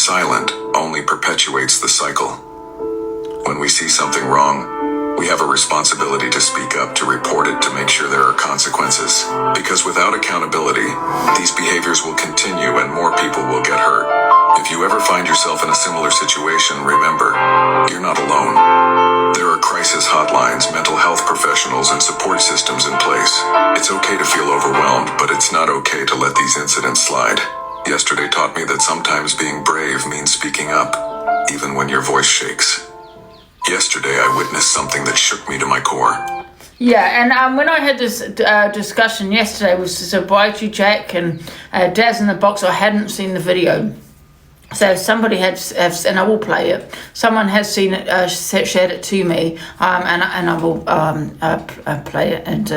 silent only perpetuates the cycle. When we see something wrong, we have a responsibility to speak up, to report it, to make sure there are consequences. Because without accountability, these behaviors will continue and more people will get hurt. If you ever find yourself in a similar situation, remember, you're not alone. There are crisis hotlines, mental health professionals, and support systems in place. It's okay to feel overwhelmed, but it's not okay to let these incidents slide. Yesterday taught me that sometimes being brave means speaking up, even when your voice shakes. Yesterday, I witnessed something that shook me to my core. Yeah, and when I had this discussion yesterday with Sobriety Jack and Daz in the box, I hadn't seen the video. So somebody has, and I will play it. Someone has seen it, shared it to me, and I will play it. And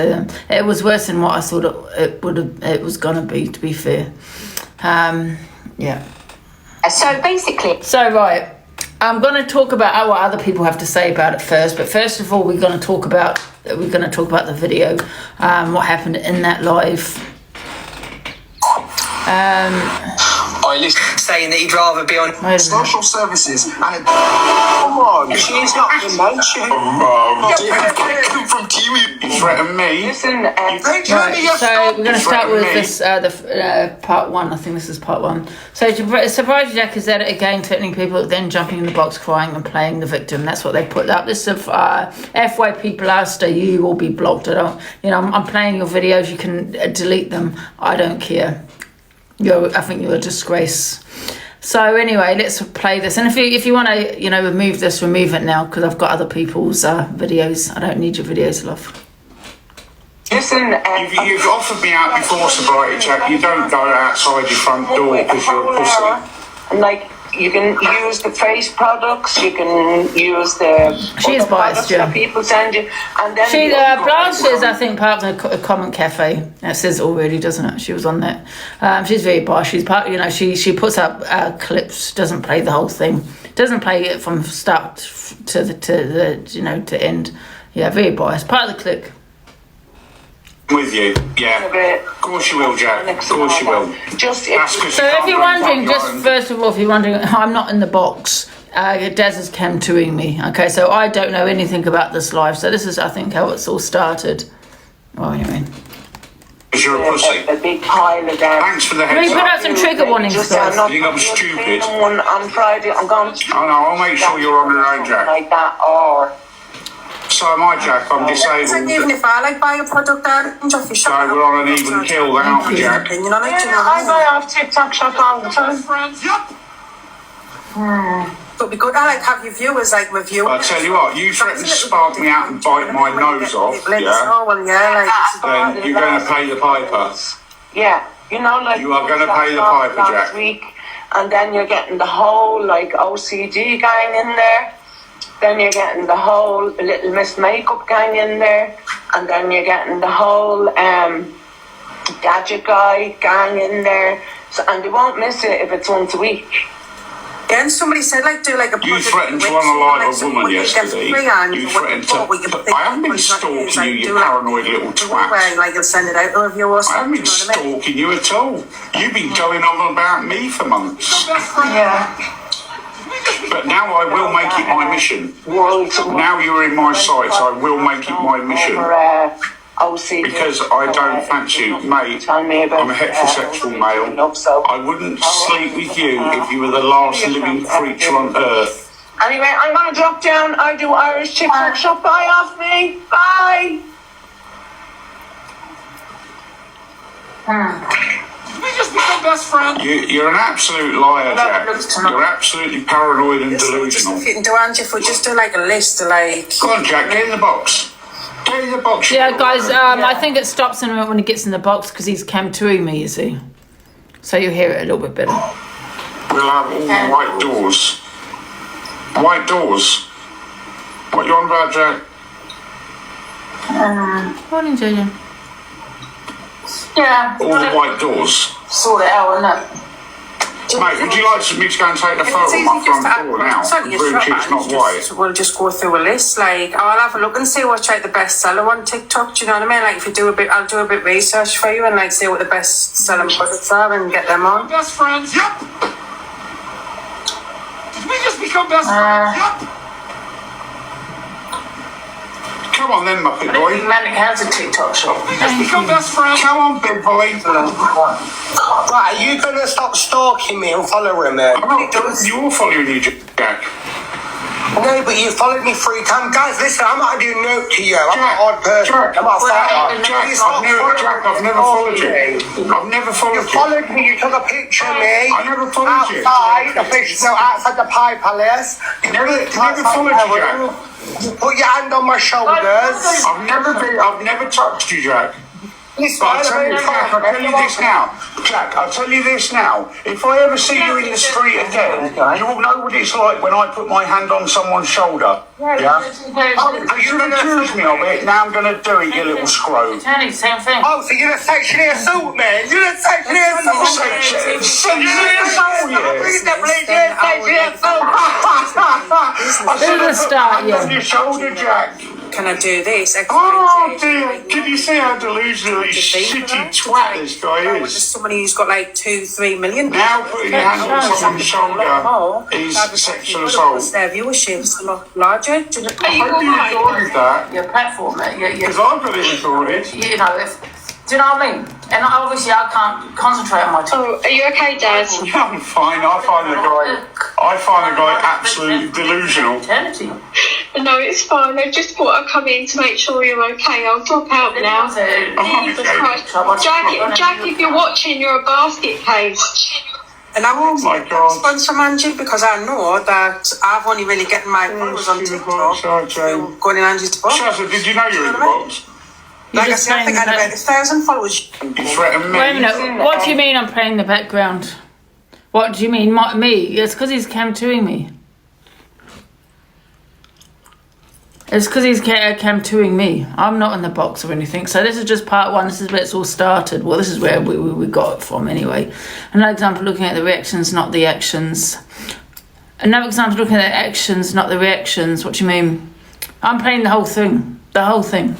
it was worse than what I thought it was gonna be. To be fair, yeah. So basically, right. I'm going to talk about what other people have to say about it first. But first of all, we're going to talk about the video, what happened in that live. I listened saying that he'd rather be on social services and come on, she's not the motion. From TV, you threaten me. listen, Right, so we're going to start with this, part one. I think this is part one. So Sobriety Jack is at it again, threatening people, then jumping in the box, crying and playing the victim. That's what they put up. This is FYP blaster. You will be blocked. I'm playing your videos. You can delete them. I don't care. I think you're a disgrace. So anyway, let's play this. And if you want to, remove this, remove it now, because I've got other people's videos. I don't need your videos, love. listen. You've offered me out before, Sobriety Jack. You don't go outside your front door because you're a pussy. And like, you can use the face products, you can use the She's biased, yeah. that people send you, and then She Blanche is, I think, part of the Common Cafe. That says already, doesn't it? She was on that. She's very biased. She's part. She puts up clips. Doesn't play the whole thing. Doesn't play it from start to to end. Yeah, very biased. Part of the clique. With you, yeah. Of course you will, Jack. Of course you will. Just So if you're wondering, first of all, if you're wondering, I'm not in the box. Daz is cam-2ing me. Okay, so I don't know anything about this live. So this is, I think, how it's all started. Well, anyway. Because you're a pussy. a big pile of them. Thanks for the Can we heads put up. out some trigger warnings, You guys? think I'm stupid? One on Friday, I'm going to. Oh no, I'll make sure you're on your own, Jack. Like that, or. So am I, Jack. I'm disabled. Even if I buy a product there, Jeffy, So we're on an even kill, aren't we, Jack? opinion on it, I buy off TikTok shop all the time. But we could have your viewers review. I tell you what, you threaten to spark me out and bite my nose off, yeah? Oh well, yeah, Then you're going to pay the piper. Yeah, like You are going to pay the piper, last Jack. week, and then you're getting the whole OCD gang in there. Then you're getting the whole Little Miss Makeup gang in there, and then you're getting the whole gadget guy gang in there. So, and they won't miss it if it's once a week. Then somebody said do a. You threatened to unalive a woman yesterday. You threatened to. I haven't been stalking you, you paranoid little twat. You'll send it out to a viewer or I something. haven't been stalking you at all. You've been going on about me for months. Yeah. But now I will make it my mission. Now you're in my sights, I will make it my mission. Because I don't fancy you, mate. I'm a heterosexual male. I wouldn't sleep with you if you were the last living creature on earth. Anyway, I'm going to drop down. I do Irish TikTok shop. Bye off me. Bye. We just become best friends. You're an absolute liar, Jack. You're absolutely paranoid and delusional. If you can do, Angie, if we just do a list of Go on, Jack, get in the box. Get in the box. Yeah, guys, I think it stops him when he gets in the box because he's cam-2ing me, you see. So you hear it a little bit better. We'll have all white doors. White doors? What you on about, Jack? Morning, JJ. Yeah. All the white doors. Sort it out, isn't it? Mate, would you like me to go and take a photo of my front door now? Blue chick's not white. We'll just go through a list. I'll have a look and see what's the best seller on TikTok. Do you know what I mean? If you do I'll do a bit research for you and see what the best selling products are and get them on. Best friends. Yep. become best friends. Come on then, Muppet boy. Man has a TikTok shop. Let's become best friends. Come on, big boy. Right, are you going to stop stalking me and following me? You're following you, Jack. No, but you followed me 3 times. Guys, listen, I'm not going to do note to you. I'm not an odd person. Jack, I'm not a fighter. Jack, I've never followed you. I've never followed You you. followed me, you took a picture of me. I never followed you. Outside, outside the Pie Palace. You Never followed you, Jack. You put your hand on my shoulders. I've never touched you, Jack. Listen, But I'll tell you this now. Jack, I'll tell you this now. If I ever see you in the street again, you will know what it's like when I put my hand on someone's shoulder. Yeah? Because you accuse me of it, now I'm going to do it, you little scroll. Same thing. Oh, so you're going to sexually assault me? You're going to sexually assault me? Sexually assault you? Who's the start, On your shoulder, Jack. Can I do this? Oh dear, can you see how delusionally shitty twat this guy is? Somebody who's got like 2-3 million. Now putting your hand on someone's shoulder is sexual assault. Their viewership's a lot larger. I hope you recorded that, Your platform, because I've got it recorded. you know, do you know what I mean? And obviously I can't concentrate on my Oh, are you okay, Dad? Yeah, I'm fine. I find the guy absolutely delusional. eternity. No, it's fine. I just thought I'd come in to make sure you're okay. I'll drop out now. Jesus Christ. Jack, if you're watching, you're a basket case. And I want my to God. response from Angie because I know that I've only really getting my followers on TikTok. Going in Angie's box. Shazza, did you know you were in the box? Like I said, I think I had about 1,000 followers. You threatened me. Wait a minute, what do you mean I'm playing the background? What do you mean, me? It's because he's cam 2ing me. It's because he's cam 2ing me. I'm not in the box or anything. So this is just part 1. This is where it's all started. Well, this is where we got it from anyway. Another example, looking at the reactions, not the actions. Another example, looking at the actions, not the reactions. What do you mean? I'm playing the whole thing. The whole thing.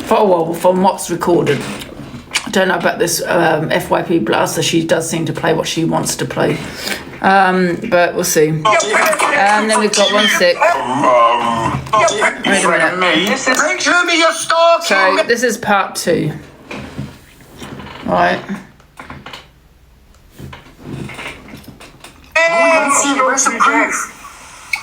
From what's recorded. I don't know about this FYP blaster. She does seem to play what she wants to play. But we'll see. And then we've got 1 sec. You threatened me. Picture me, you're stalking. So this is part 2. Right. Where's the proof?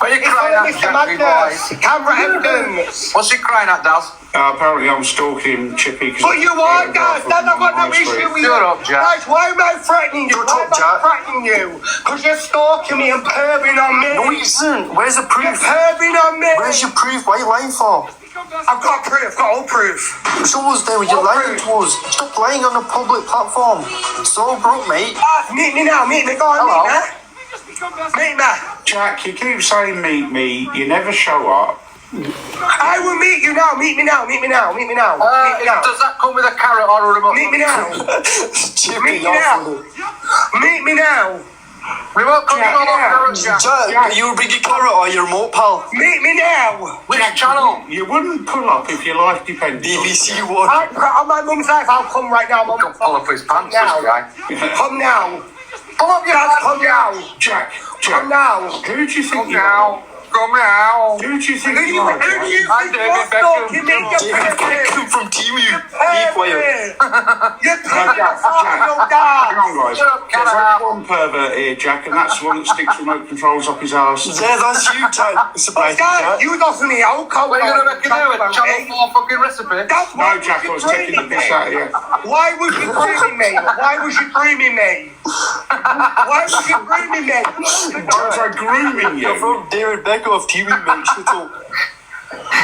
What are you crying at, Jack, boy? Camera evidence. What's he crying at, Daz? Apparently I'm stalking Chippy. But you are, guys. Dad, I've got no issue with you. Shut up, Jack. Guys, why am I threatening you? Why am I threatening you? Because you're stalking me and perving on me. No, he isn't. Where's the You're proof? perving on me. Where's your proof? What are you lying for? I've got proof. I've got all proof. Show us then when you're lying to us. Stop lying on a public platform. It's all broke, mate. Meet me now. Meet me. Go on, Hello. meet me. Meet me. Jack, you keep saying meet me, you never show up. I will meet you now. Meet me now. Meet me now. Meet me now. Meet me now. Does that come with a carrot or a remote? Meet me now. Jimmy, Meet me now. Meet me now. Remote control or carrot, Jack? Jack, you bring your carrot or your remote, pal? Meet me now. Which channel? You wouldn't pull up if your life depended on it. BBC One. On my mum's life, I'll come right now. Mum. Don't pull up his pants, Now. this guy. Come now. Pull up your Dad, pants. come now. Jack, Come now. who do you think Come you are? now. Come now. Who do you think Who do you you are, think Jack? you're stalking me? You're David Beckham from Team U. Be quiet. You're Jack, Jack, hang dad. on, guys. Shut up, There's Canada. only one pervert here, Jack, and that's the one that sticks remote controls up his arse. Yeah, that's you, Jack. Surprise, Dad, Jack. you lost me alcohol. What are you going to make you do? A channel 4 fucking recipe? That's No, Jack, I was taking the piss out of you. Why was you dreaming me? Why was you dreaming me? Why was you dreaming me? Was I grooming You're you? from David Beckham of Team U, mate. Shut up.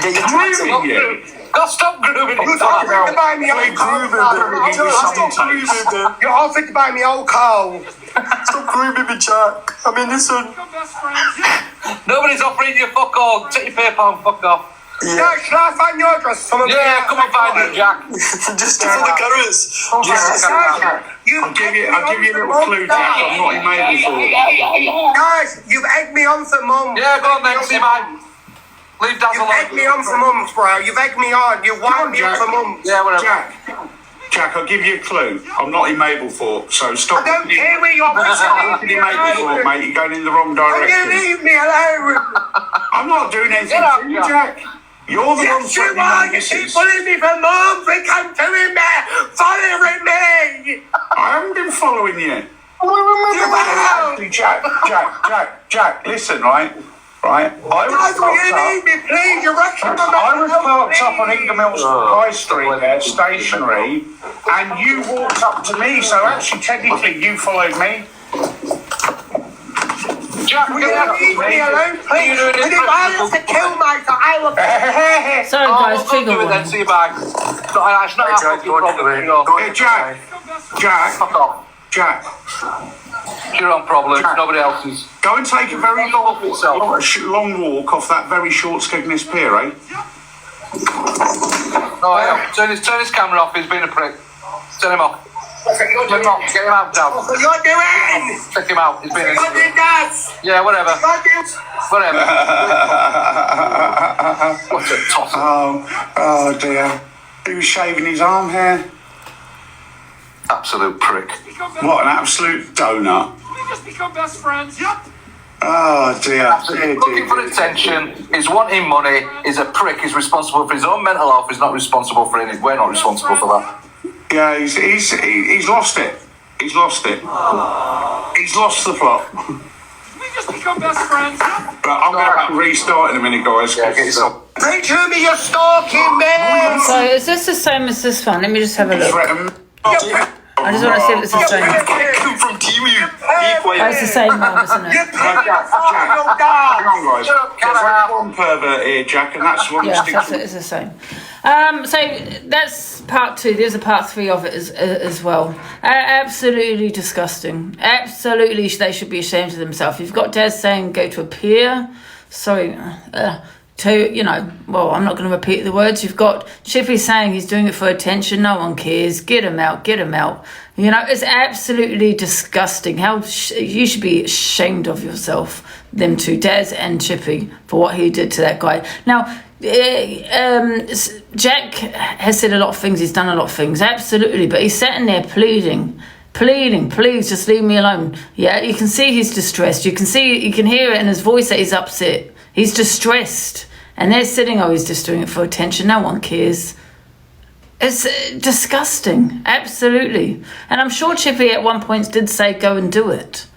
Get your tax Grooming up. you? Go stop grooming You it. offered to buy me Play grooming, alcohol. Stop grooming me. You offered to buy me alcohol. Stop grooming me, Jack. I'm innocent. Nobody's offering you fuck all. Take your PayPal and fuck off. Yeah, shall I find your address? Yeah, come and find it, Jack. Just for the carrots. I'll give you a little clue, Jack. I'm not in Maiden for. Guys, you've egged me on for months. Yeah, go on then, see mine. Leave Daz You've egged me alone. on for months, bro. You've egged me on. You've wound me up Jack. for months. Yeah, whatever. Jack, Jack, I'll give you a clue. I'm not in Mablethorpe, so stop. I don't care where you're Stop in Mablethorpe, mate. You're going in the wrong Can you direction. leave me alone? I'm not doing anything to you, Jack. You're the one Yes, you threatening are. my You keep missus. bullying me for months. They come to him there, following me. I haven't been following you. You are. Actually, Jack, listen, right? I was Guys, will parked you up. leave me, please? You're rushing me. I was parked up on Ingermills High Street there, stationary, and you walked up to me, so actually, technically, you followed me. Jack, Will you leave me alone, please? And if I have to kill myself, I will. Sorry, guys, I'll trigger do it then, warning. see you bye. No, it's not our fucking problem, you know. Hey, Jack, Fuck off. Jack, It's your own problem, nobody else's. go and take a very long walk off that very short Skegness Pier, eh? Oh, yeah. Turn his camera off, he's been a prick. Turn him off. Get him out, Dad. What you're doing? Check him out, he's been a You're doing that. Yeah, whatever. You're doing. Whatever. What a tosser. Oh dear. He was shaving his arm hair. Absolute prick. What an absolute donut. We just become best friends. Yep. Oh dear. Looking for attention, he's wanting money, he's a prick, he's responsible for his own mental health, he's not responsible for anything. We're not responsible for that. Yeah, he's lost it. He's lost it. He's lost the plot. We just become best friends. Yep. But I'm going to restart in a minute, guys. Yeah, get yourself. They told me you're stalking me. So is this the same as this one? Let me just have a look. Threaten. I just want to see if it's the same. From Timu. Oh, it's the same one, isn't it? Jack, hang on, guys. There's only one pervert here, Jack, and that's one Yeah, that that's sticks. it. It's the same. So that's part 2. There's a part 3 of it as well. Absolutely disgusting. Absolutely, they should be ashamed of themselves. You've got Des saying go to a pier. Sorry. Well, I'm not going to repeat the words. You've got Chippy saying he's doing it for attention. No one cares. Get him out. Get him out. You know, it's absolutely disgusting. You should be ashamed of yourself, them two, Des and Chippy, for what he did to that guy. Now, Jack has said a lot of things. He's done a lot of things. Absolutely. But he's sitting there pleading, please just leave me alone. Yeah, you can see he's distressed. You can hear it in his voice that he's upset. He's distressed. And they're sitting, he's just doing it for attention. No one cares. It's disgusting. Absolutely. And I'm sure Chippy at one point did say, go and do it.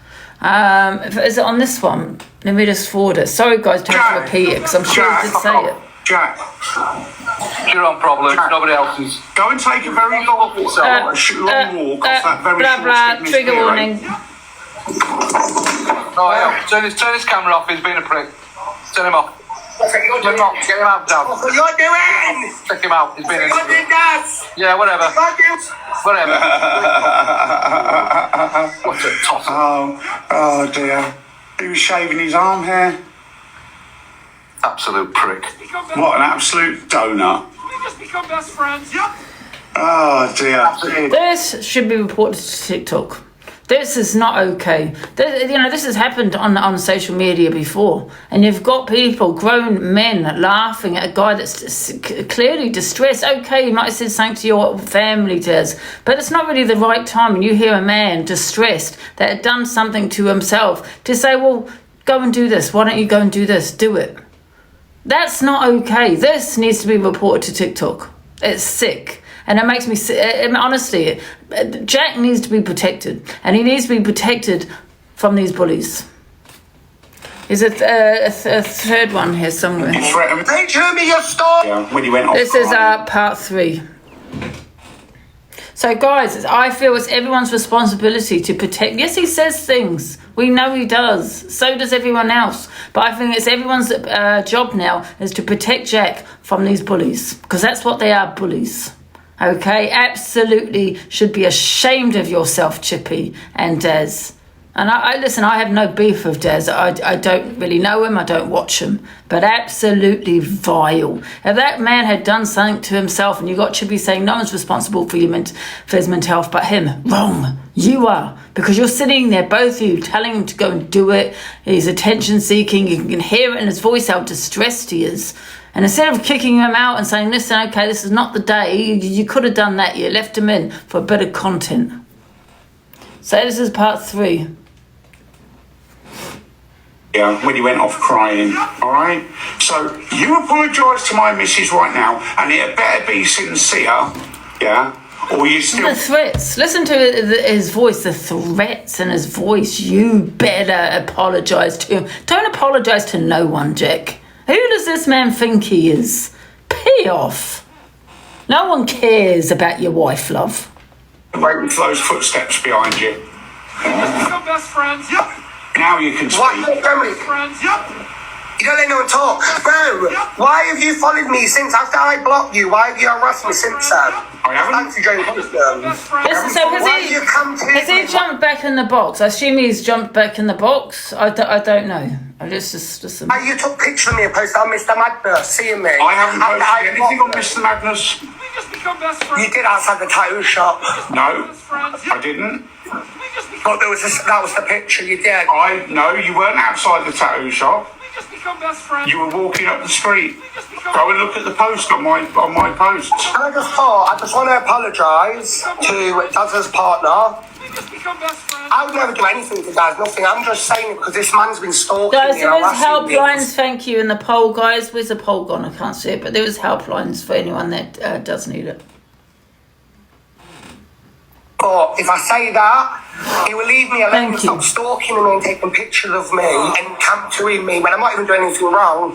Is it on this one? Let me just forward it. Sorry, guys, to have to repeat it, because I'm sure he did say it. Jack. It's your own problem, nobody else's. Go and take a very long walk off that very blah, short blah, Skegness trigger Pier, eh? warning. Oh, yeah. Turn his camera off, he's been a prick. Turn him off. Get him out, Dad. What you're doing? Check him out, he's been a You're doing that. Yeah, whatever. You're doing. Whatever. What a tosser. Oh dear. He was shaving his arm hair. Absolute prick. What an absolute donut. We just become best friends. Yep. Oh dear. This should be reported to TikTok. This is not okay. This has happened on social media before. And you've got people, grown men, laughing at a guy that's clearly distressed. Okay, you might have said something to your family, Des, but it's not really the right time when you hear a man distressed that had done something to himself to say, well, go and do this. Why don't you go and do this? Do it. That's not okay. This needs to be reported to TikTok. It's sick. And it makes me sick. Honestly, Jack needs to be protected. And he needs to be protected from these bullies. There's a third one here somewhere. They told me you're stalking. Yeah, when you went off. This is part 3. So, guys, I feel it's everyone's responsibility to protect. Yes, he says things. We know he does. So does everyone else. But I think it's everyone's job now is to protect Jack from these bullies. Because that's what they are, bullies. Okay? Absolutely should be ashamed of yourself, Chippy and Des. And I listen, I have no beef with Des. I don't really know him. I don't watch him. But absolutely vile. If that man had done something to himself and you got Chippy saying no one's responsible for his mental health but him, wrong. You are. Because you're sitting there, both of you, telling him to go and do it. He's attention seeking. You can hear it in his voice how distressed he is. And instead of kicking him out and saying, listen, okay, this is not the day, you could have done that. You left him in for a bit of content. So this is part 3. Yeah, when he went off crying, all right? So you apologise to my missus right now, and it better be sincere, yeah? Or you still... The threats. Listen to his voice, the threats in his voice. You better apologise to him. Don't apologise to no one, Jack. Who does this man think he is? Pee off. No one cares about your wife, love. Waiting for those footsteps behind you. Become best friends. Yep. Now you can speak. What? Friends. Yep. You don't let no one talk. Bro, why have you followed me since after I blocked you? Why have you harassed me since then? I haven't. Fancy Joe Constant. Listen, so has he jumped back in the box? I assume he's jumped back in the box. I don't know. I just You took pictures of me and posted on Mr. Magnus, seeing me. I haven't posted anything on Mr. Magnus. We just become best friends. You did outside the tattoo shop. No, I didn't. But that was the picture you did. No, you weren't outside the tattoo shop. We just become best friends. You were walking up the street. Go and look at the post on my posts. And I just want to apologise to Daz's partner. I would never do anything to Daz, nothing. I'm just saying it because this man's been stalking guys, me. there was helplines, thank you, in the poll, guys. Where's the poll gone? I can't see it, but there was helplines for anyone that does need it. But if I say that, he will leave me alone and stop stalking me and taking pictures of me and camping me when I'm not even doing anything wrong.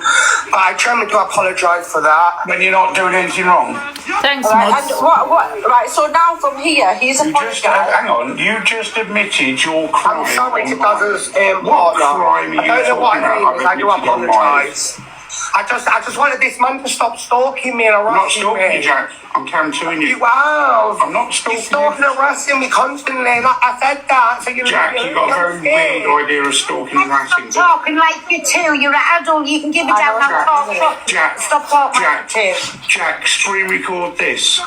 But I generally do apologise for that. When you're not doing anything wrong. Thanks, right, Mods. Right, so now from here, he's apologised. Hang on, you just admitted your crime. I'm sorry to Daz's What partner. crime are you I don't know what talking about? I do apologise. I just wanted this man to stop stalking me and harassing me. I'm not stalking you, Jack. I'm counting you. Wow. I'm not stalking you. You're stalking and harassing me constantly. I said that. So Jack, you got a very weird idea of stalking and harassing. Stop talking like you two. You're an adult. You can give it down and talk. Jack, stop talking. Jack, screen record this.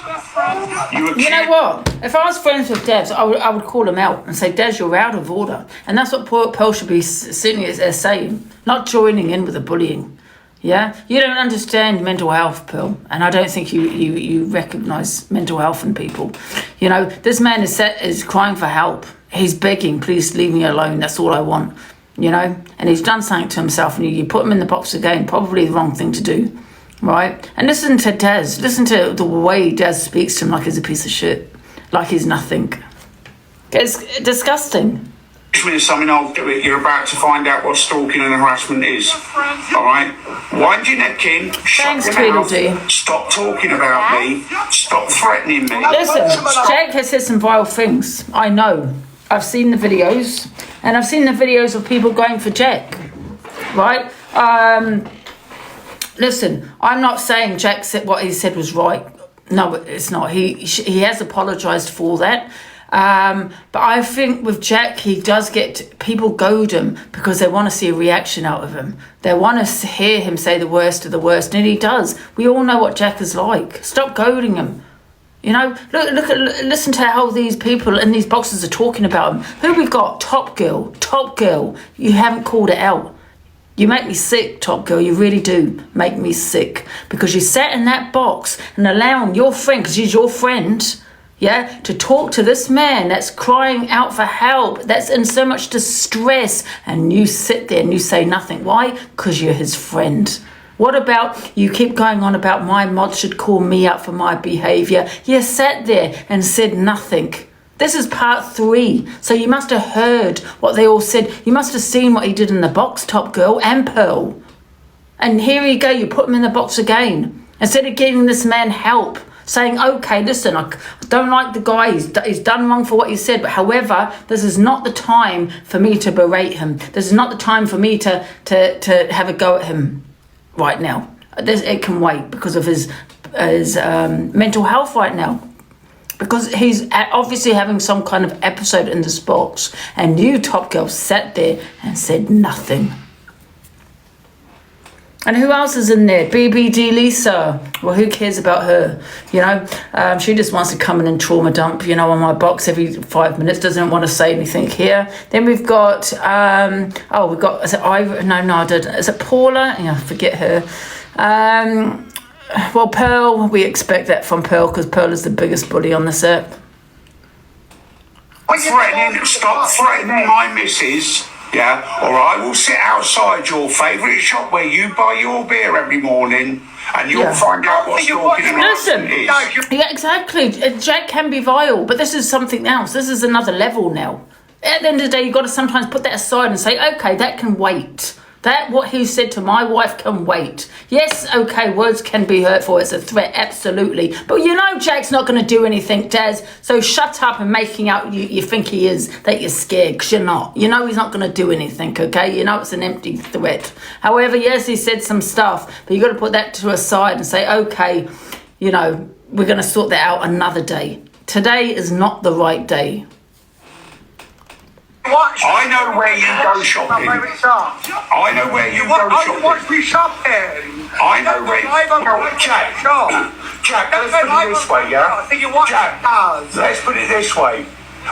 You know what? If I was friends with Devs, I would call him out and say, Devs, you're out of order. And that's what Pearl should be sitting there saying, not joining in with the bullying. Yeah, you don't understand mental health, Pearl, and I don't think you recognise mental health in people. You know, this man is crying for help. He's begging, please leave me alone. That's all I want. You know, and he's done something to himself, and you put him in the box again. Probably the wrong thing to do, right? And listen to Daz. Listen to the way Daz speaks to him like he's a piece of shit, like he's nothing. It's disgusting. Is something, I'll do it. You're about to find out what stalking and harassment is. All right? Wind your neck in. Thanks, Tweedledee. Stop talking about me. Stop threatening me. Listen, Jake has said some vile things. I know. I've seen the videos, and I've seen the videos of people going for Jack. Right? Listen, I'm not saying Jack said what he said was right. No, it's not. He has apologised for that. But I think with Jack, he does get people goad him because they want to see a reaction out of him. They want to hear him say the worst of the worst, and he does. We all know what Jack is like. Stop goading him. You know, listen to how these people in these boxes are talking about him. Who we've got? Top Girl. You haven't called it out. You make me sick, Top Girl. You really do make me sick because you sat in that box and allowing your friend, because he's your friend. Yeah, to talk to this man that's crying out for help, that's in so much distress, and you sit there and you say nothing. Why? Because you're his friend. What about you keep going on about my mod should call me out for my behaviour? You sat there and said nothing. This is part 3, so you must have heard what they all said. You must have seen what he did in the box, Top Girl and Pearl. And here you go, you put him in the box again. Instead of giving this man help. Saying, okay, listen, I don't like the guy, he's done wrong for what he said, but however, this is not the time for me to berate him. This is not the time for me to have a go at him right now. It can wait because of his mental health right now. Because he's obviously having some kind of episode in this box, and you, Top Girl, sat there and said nothing. And who else is in there? BBD Lisa. Well, who cares about her? You know, she just wants to come in and trauma dump, you know, on my box every 5 minutes. Doesn't want to say anything here. Then we've got, is it Ivor? No, I didn't. Is it Paula? Yeah, forget her. Well, Pearl, we expect that from Pearl because Pearl is the biggest bully on this app. Stop threatening my missus, yeah, or I will sit outside your favourite shop where you buy your beer every morning and you'll find out what stalking and harassment is. Yeah, exactly. Jack can be vile, but this is something else. This is another level now. At the end of the day, you've got to sometimes put that aside and say, okay, that can wait. That, what he said to my wife, can wait. Yes, okay, words can be hurtful. It's a threat, absolutely. But you know Jack's not going to do anything, Daz. So shut up and making out you think he is, that you're scared, because you're not. You know he's not going to do anything, okay? You know it's an empty threat. However, yes, he said some stuff, but you've got to put that to a side and say, okay, you know, we're going to sort that out another day. Today is not the right day. I know where you go shopping. I know where you go shopping. Watch me shopping. I know where you go. Jack, let's put it this way, yeah? Jack, let's put it this way.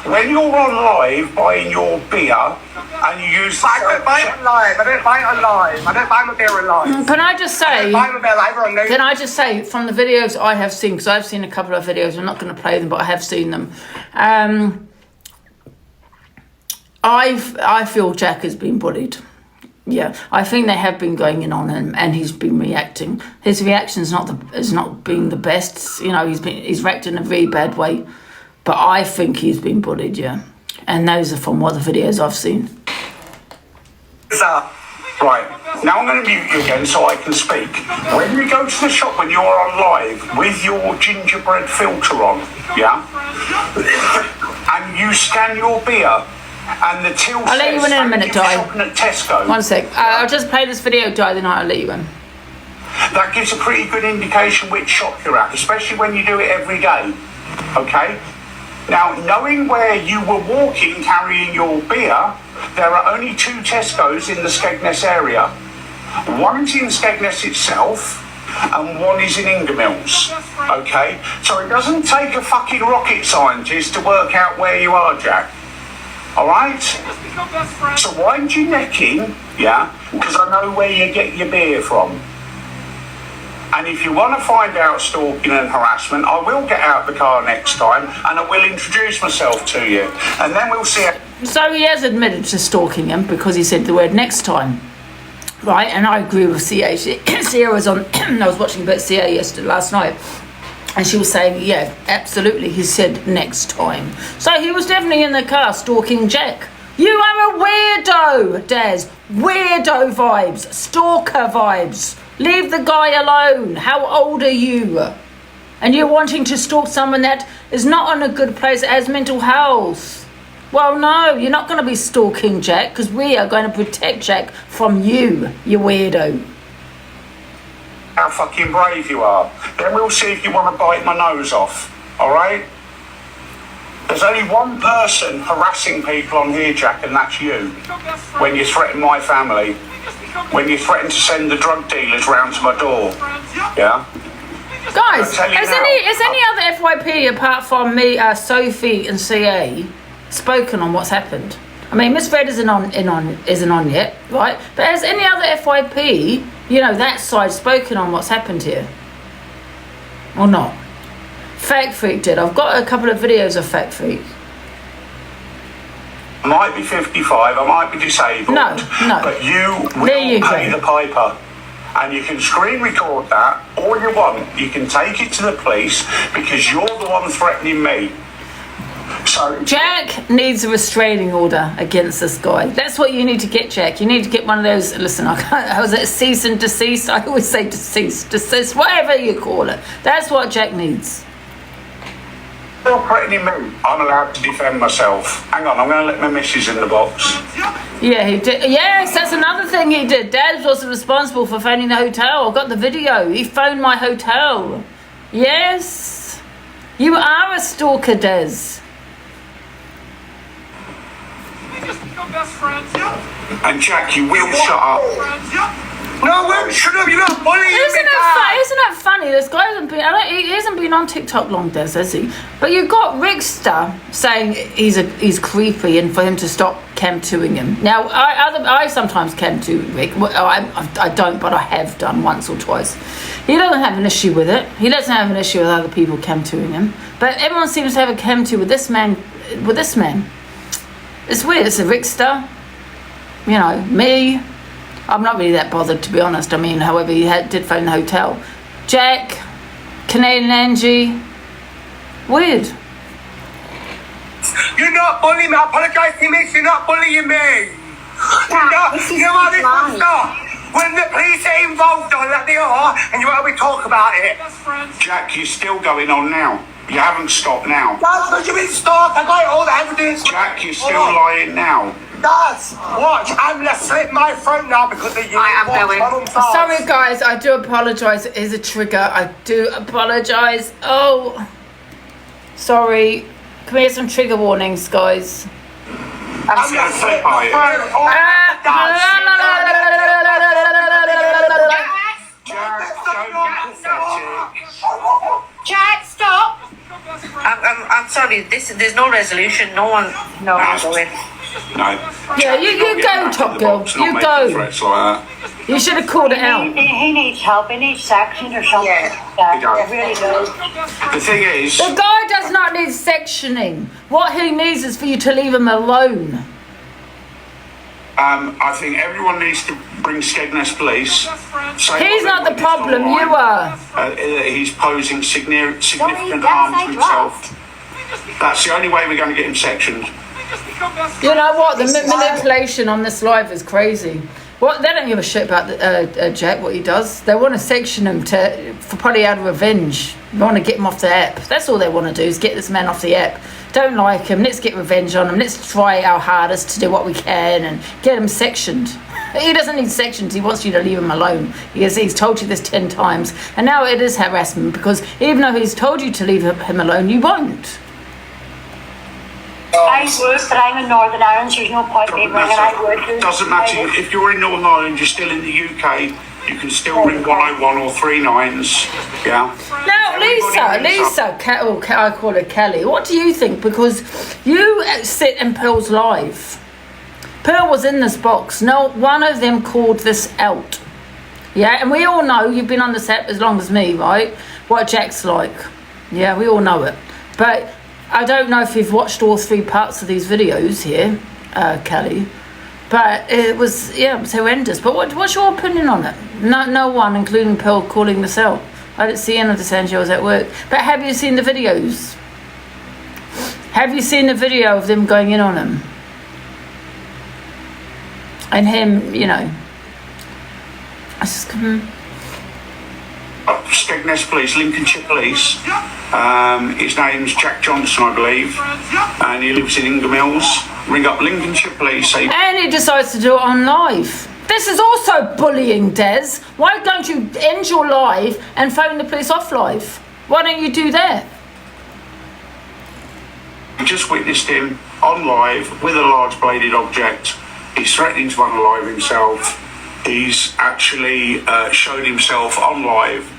When you're on live buying your beer and you use... I don't buy it live. I don't buy it live. I don't buy my beer live. Can I just say... Can I just say, from the videos I have seen, because I've seen a couple of videos, I'm not going to play them, but I have seen them. I feel Jack has been bullied. Yeah, I think they have been going in on him, and he's been reacting. His reaction is not being the best. You know, he's reacted in a very bad way. But I think he's been bullied. Yeah, and those are from what the videos I've seen. Right, now I'm going to mute you again so I can speak. When you go to the shop when you're on live with your gingerbread filter on, yeah, and you scan your beer. And the till I'll let you in a minute, Di. At Tesco. 1 sec. I'll just play this video, Di, then I'll let you in. That gives a pretty good indication which shop you're at, especially when you do it every day. Okay? Now, knowing where you were walking carrying your beer, there are only 2 Tesco's in the Skegness area. One is in Skegness itself, and one is in Ingermills. Okay? So it doesn't take a fucking rocket scientist to work out where you are, Jack. Alright? So wind your neck in, yeah? Because I know where you get your beer from. And if you want to find out stalking and harassment, I will get out the car next time and I will introduce myself to you. And then we'll see. So he has admitted to stalking him because he said the word next time. Right? And I agree with CA. CA was on, I was watching a bit of CA last night. And she was saying, yeah, absolutely, he said next time. So he was definitely in the car stalking Jack. You are a weirdo, Daz. Weirdo vibes. Stalker vibes. Leave the guy alone. How old are you? And you're wanting to stalk someone that is not in a good place, has mental health. Well, no, you're not going to be stalking Jack because we are going to protect Jack from you, you weirdo. How fucking brave you are. Then we'll see if you want to bite my nose off. Alright? There's only one person harassing people on here, Jack, and that's you. When you threaten my family. When you threaten to send the drug dealers round to my door. Yeah? Guys, has any other FYP apart from me, Sophie and CA spoken on what's happened? I mean, Miss Red isn't on yet, right? But has any other FYP, you know, that side spoken on what's happened here? Or not? Fake Freak did. I've got a couple of videos of Fake Freak. I might be 55, I might be disabled. No. But you will pay the piper. And you can screen record that all you want. You can take it to the police because you're the one threatening me. So Jack needs a restraining order against this guy. That's what you need to get, Jack. You need to get one of those. Listen, how is it? Cease and desist. I always say desist, whatever you call it. That's what Jack needs. You're threatening me. I'm allowed to defend myself. Hang on, I'm going to let my missus in the box. Yeah, he did. Yes, that's another thing he did. Dad was responsible for phoning the hotel. I got the video. He phoned my hotel. Yes, you are a stalker, Des. Best friends. And Jack, you will shut up. No, I won't shut up. You're not bullying me. Isn't that funny? This guy hasn't been. He hasn't been been on TikTok long, Des, has he? But you've got Rickster saying he's creepy and for him to stop cam 2ing him. Now, I sometimes cam 2 Rick. Well, I don't, but I have done once or twice. He doesn't have an issue with it. He doesn't have an issue with other people cam 2ing him. But everyone seems to have a cam 2 with this man. It's weird. It's a Rickster. You know, me. I'm not really that bothered, to be honest. I mean, however, he did phone the hotel. Jack, Canadian Angie. Weird. You're not bullying me. I apologise to you, miss. You're not bullying me. You know what this will stop? When the police are involved on that, they are, and you want to talk about it. Jack, you're still going on now. You haven't stopped now. That's because you've been stalked. I got all the evidence. Jack, you're still lying now. That's watch. I'm gonna slit my throat now because of you. I am going. Sorry, guys. I do apologise. It is a trigger. I do apologise. Oh, sorry. Can we get some trigger warnings, guys? I'm gonna slit my throat. Jack, stop. I'm sorry. There's no resolution. No one. No, I'm going. No. Yeah, you go, Top Girl. You go. Threats like that. You should have called it out. He needs help. He needs sections or something. He does. It really does. The thing is, The guy does not need sectioning. What he needs is for you to leave him alone. I think everyone needs to bring Skegness Police. He's not the problem, you are. He's posing significant harm to himself. That's the only way we're going to get him sectioned. You know what? The manipulation on this live is crazy. What they don't give a shit about Jack, what he does. They want to section him for probably out of revenge. They want to get him off the app. That's all they want to do is get this man off the app. Don't like him. Let's get revenge on him. Let's try our hardest to do what we can and get him sectioned. He doesn't need sections. He wants you to leave him alone. He's told you this 10 times. And now it is harassment because even though he's told you to leave him alone, you won't. I would, but I'm in Northern Ireland, so there's no point in me bringing I would. Doesn't matter. If you're in Northern Ireland, you're still in the UK, you can still ring 101 or 39s. Yeah. Now, Lisa, I call her Kelly. What do you think? Because you sit in Pearl's live. Pearl was in this box. No, one of them called this out. Yeah, and we all know, you've been on this app as long as me, right? What Jack's like. Yeah, we all know it. But I don't know if you've watched all 3 parts of these videos here, Kelly. But it was horrendous. But what's your opinion on it? No one, including Pearl, calling this out. I didn't see any of the Angie. I was at work. But have you seen the videos? Have you seen the video of them going in on him? And him, you know. I just Skegness Police, Lincolnshire Police. His name's Jack Johnson, I believe, and he lives in Ingham Mills. Ring up Lincolnshire Police. And he decides to do it on live. This is also bullying, Des. Why don't you end your live and phone the police off live? Why don't you do that? We just witnessed him on live with a large bladed object. He's threatening to unalive himself. He's actually showed himself on live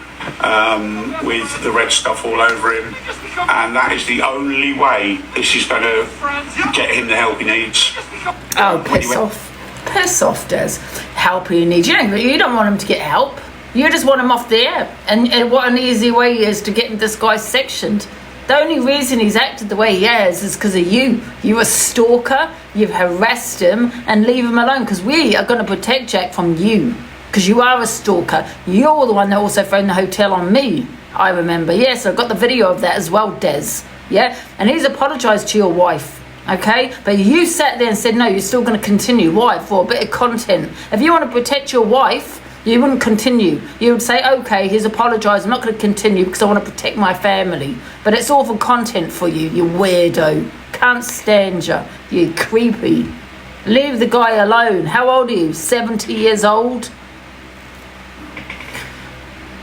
with the red stuff all over him, and that is the only way this is going to get him the help he needs. Oh, piss off, Des. Help he needs. You don't want him to get help. You just want him off the app. And what an easy way is to get this guy sectioned. The only reason he's acted the way he has is because of you. You're a stalker, you've harassed him, and leave him alone, because we are going to protect Jack from you. Because you are a stalker. You're the one that also phoned the hotel on me, I remember. Yes, I've got the video of that as well, Des. Yeah? And he's apologised to your wife, okay? But you sat there and said, no, you're still going to continue. Why? For a bit of content. If you want to protect your wife, you wouldn't continue. You would say, okay, he's apologised. I'm not going to continue because I want to protect my family. But it's all for content for you, you weirdo. Can't stand you. You creepy. Leave the guy alone. How old are you? 70 years old?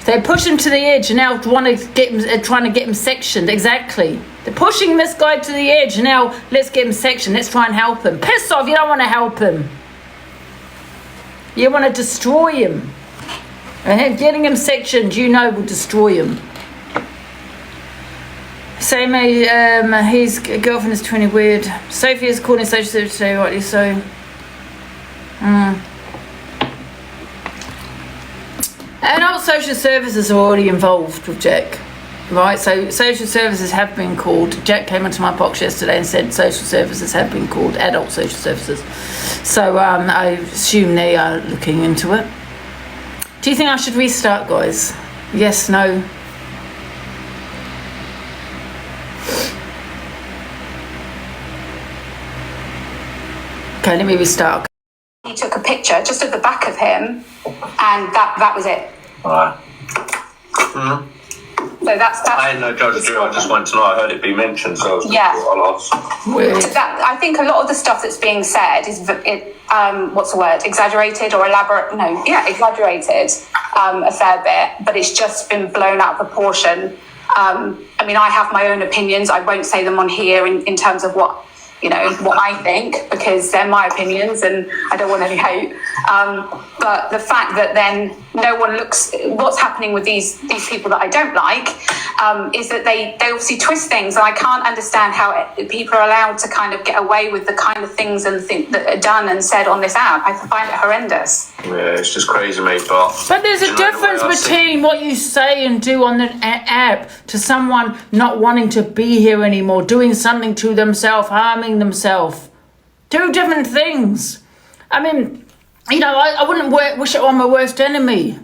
They push him to the edge and now trying to get him sectioned. Exactly. They're pushing this guy to the edge and now let's get him sectioned. Let's try and help him. Piss off. You don't want to help him. You want to destroy him. And getting him sectioned, you know, will destroy him. Same his girlfriend is 20 weird. Sophie is calling social services today, rightly so. Adult social services are already involved with Jack, right? So social services have been called. Jack came into my box yesterday and said social services have been called adult social services. So I assume they are looking into it. Do you think I should restart, guys? Yes, no? Okay, let me restart. He took a picture just of the back of him, and that was it. Right. So that's I had no judge Drew, I just wanted to know, I heard it be mentioned, so So I I think a lot of the stuff that's being said is what's the word? Exaggerated or elaborate? No, yeah, exaggerated a fair bit, but it's just been blown out of proportion. I mean, I have my own opinions. I won't say them on here in terms of what I think, because they're my opinions and I don't want any hate. But the fact that then no one looks, what's happening with these people that I don't like, is that they obviously twist things, and I can't understand how people are allowed to kind of get away with the kind of things and that are done and said on this app. I find it horrendous. Yeah, it's just crazy, mate. But there's a difference between what you say and do on the app to someone not wanting to be here anymore, doing something to themselves, harming themselves. Two different things. I mean, I wouldn't wish it on my worst enemy.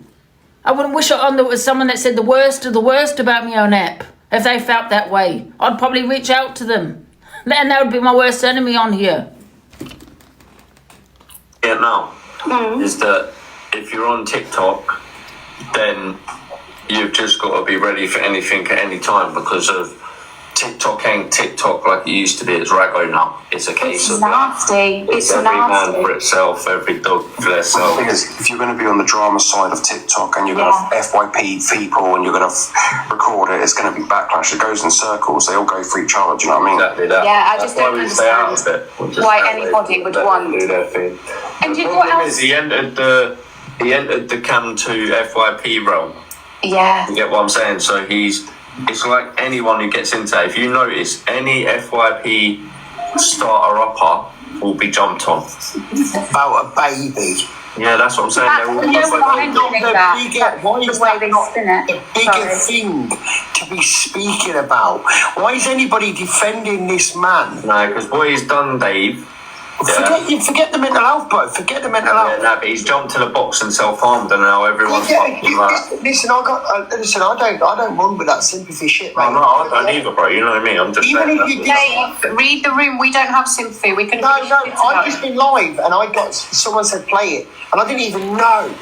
I wouldn't wish it on someone that said the worst of the worst about me on app. If they felt that way, I'd probably reach out to them. And that would be my worst enemy on here. yeah, no. Is that if you're on TikTok, then you've just got to be ready for anything at any time, because of TikTok ain't TikTok like it used to be. It's Rago now. It's a case of nasty. It's every nasty. man for itself, every dog for themselves. The thing is, if you're going to be on the drama side of TikTok and you're going to have FYP people and you're going to record it, it's going to be backlash. It goes in circles. They all go for each other. Do you know what I mean? Exactly that. Yeah, I just That's don't why we stay out of it. why anybody would want. Do their thing. And the you know what problem else? is, he entered the Cam 2 FYP realm. Yeah. You get what I'm saying? So it's like anyone who gets into that. If you notice, any FYP starter-upper will be jumped on. About a baby. Yeah, that's what I'm saying. Why is that not the bigger thing to be speaking about? Why is anybody defending this man? No, because what he's done, Dave. Forget the mental health, bro. Forget the mental health. Yeah, no, but he's jumped in a box and self-harmed, and now everyone's fucking like. Listen, I don't run with that sympathy shit, mate. No, I don't either, bro. You know what I mean? I'm just Even if you read the room, we don't have sympathy. We can. No, I've just been live, and someone said play it, and I didn't even know.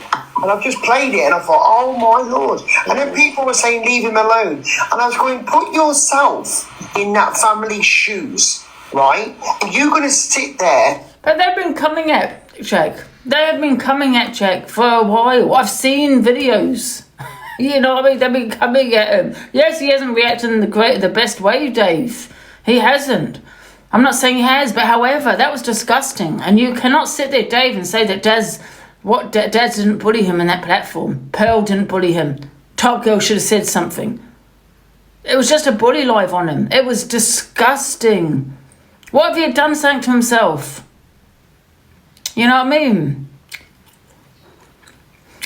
And I've just played it, and I thought, oh my lord. And then people were saying, leave him alone. And I was going, put yourself in that family's shoes, right? And you're going to sit there. But they've been coming at Jack. They have been coming at Jack for a while. I've seen videos. You know what I mean? They've been coming at him. Yes, he hasn't reacted in the best way, Dave. He hasn't. I'm not saying he has, but however, that was disgusting. And you cannot sit there, Dave, and say that Daz didn't bully him in that platform. Pearl didn't bully him. Top Girl should have said something. It was just a bully live on him. It was disgusting. What if he had done something to himself? You know what I mean?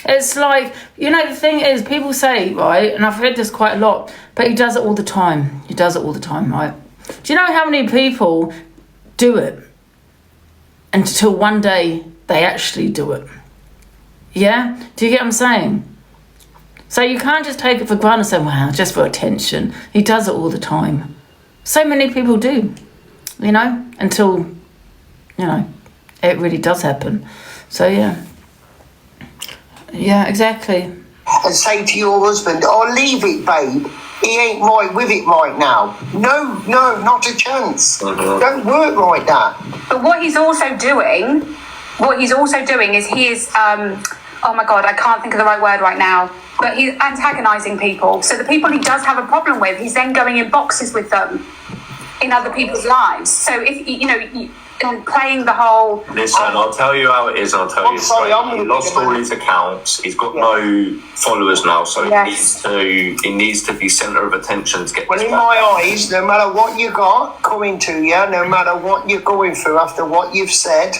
It's like, the thing is, people say, right, and I've heard this quite a lot, but he does it all the time. He does it all the time, right? Do you know how many people do it until one day they actually do it? Yeah? Do you get what I'm saying? So you can't just take it for granted and say, well, just for attention. He does it all the time. So many people do, until, it really does happen. So, yeah. Yeah, exactly. And say to your husband, oh, leave it, babe. He ain't right with it right now. No, not a chance. Don't work like that. But what he's also doing is he is, oh my God, I can't think of the right word right now, but he's antagonising people. So the people he does have a problem with, he's then going in boxes with them in other people's lives. So if, been playing the whole. Listen, I'll tell you how it is. I'll tell you straight. He lost all his accounts. He's got no followers now, so he needs to be centre of attention to get. Well, in my eyes, no matter what you got coming to you, no matter what you're going through after what you've said,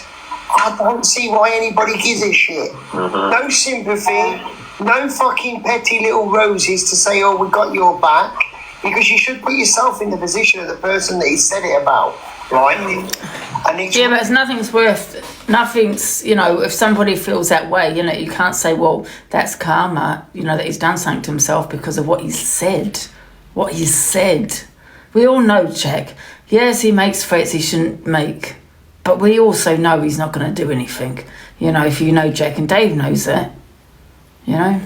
I don't see why anybody gives a shit. No sympathy, no fucking petty little roses to say, "Oh, we got your back," because you should put yourself in the position of the person that he said it about. Right? But it's nothing's, you know, if somebody feels that way, you know, you can't say, well, that's karma, you know, that he's done something to himself because of what he said. What he said. We all know, Jack. Yes, he makes threats he shouldn't make. But we also know he's not going to do anything. You know, if you know Jack, and Dave knows that. You know?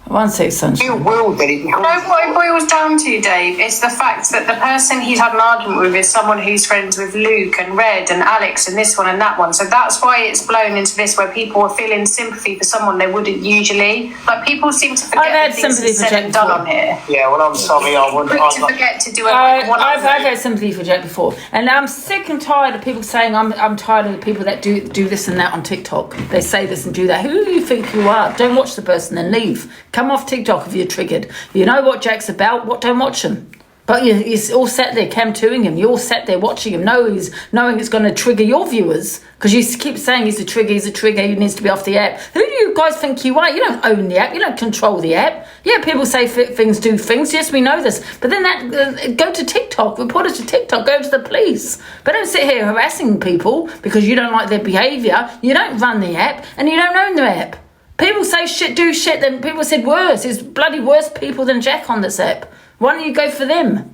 1 6 sunshine. You will, Dave. You know what it boils down to, Dave? It's the fact that the person he's had an argument with is someone who's friends with Luke and Red and Alex and this one and that one. So that's why it's blown into this, where people are feeling sympathy for someone they wouldn't usually. Like, people seem to forget I've had the things sympathy for said Jack and done before. on here. Yeah, well, I'm sorry, I wouldn't. Quick to forget to do it. I've had sympathy for Jack before, and I'm sick and tired of people saying I'm tired of the people that do this and that on TikTok. They say this and do that. Who do you think you are? Don't watch the person and leave. Come off TikTok if you're triggered. You know what Jack's about. Don't watch him. But he's all sat there cam 2ing him. You're all sat there watching him, knowing it's going to trigger your viewers, because you keep saying he's a trigger, he needs to be off the app. Who do you guys think you are? You don't own the app, you don't control the app. Yeah, people say things do things, yes, we know this. But then go to TikTok, report it to TikTok, go to the police. But don't sit here harassing people because you don't like their behaviour. You don't run the app, and you don't own the app. People say shit, do shit, then people said worse. There's bloody worse people than Jack on this app. Why don't you go for them?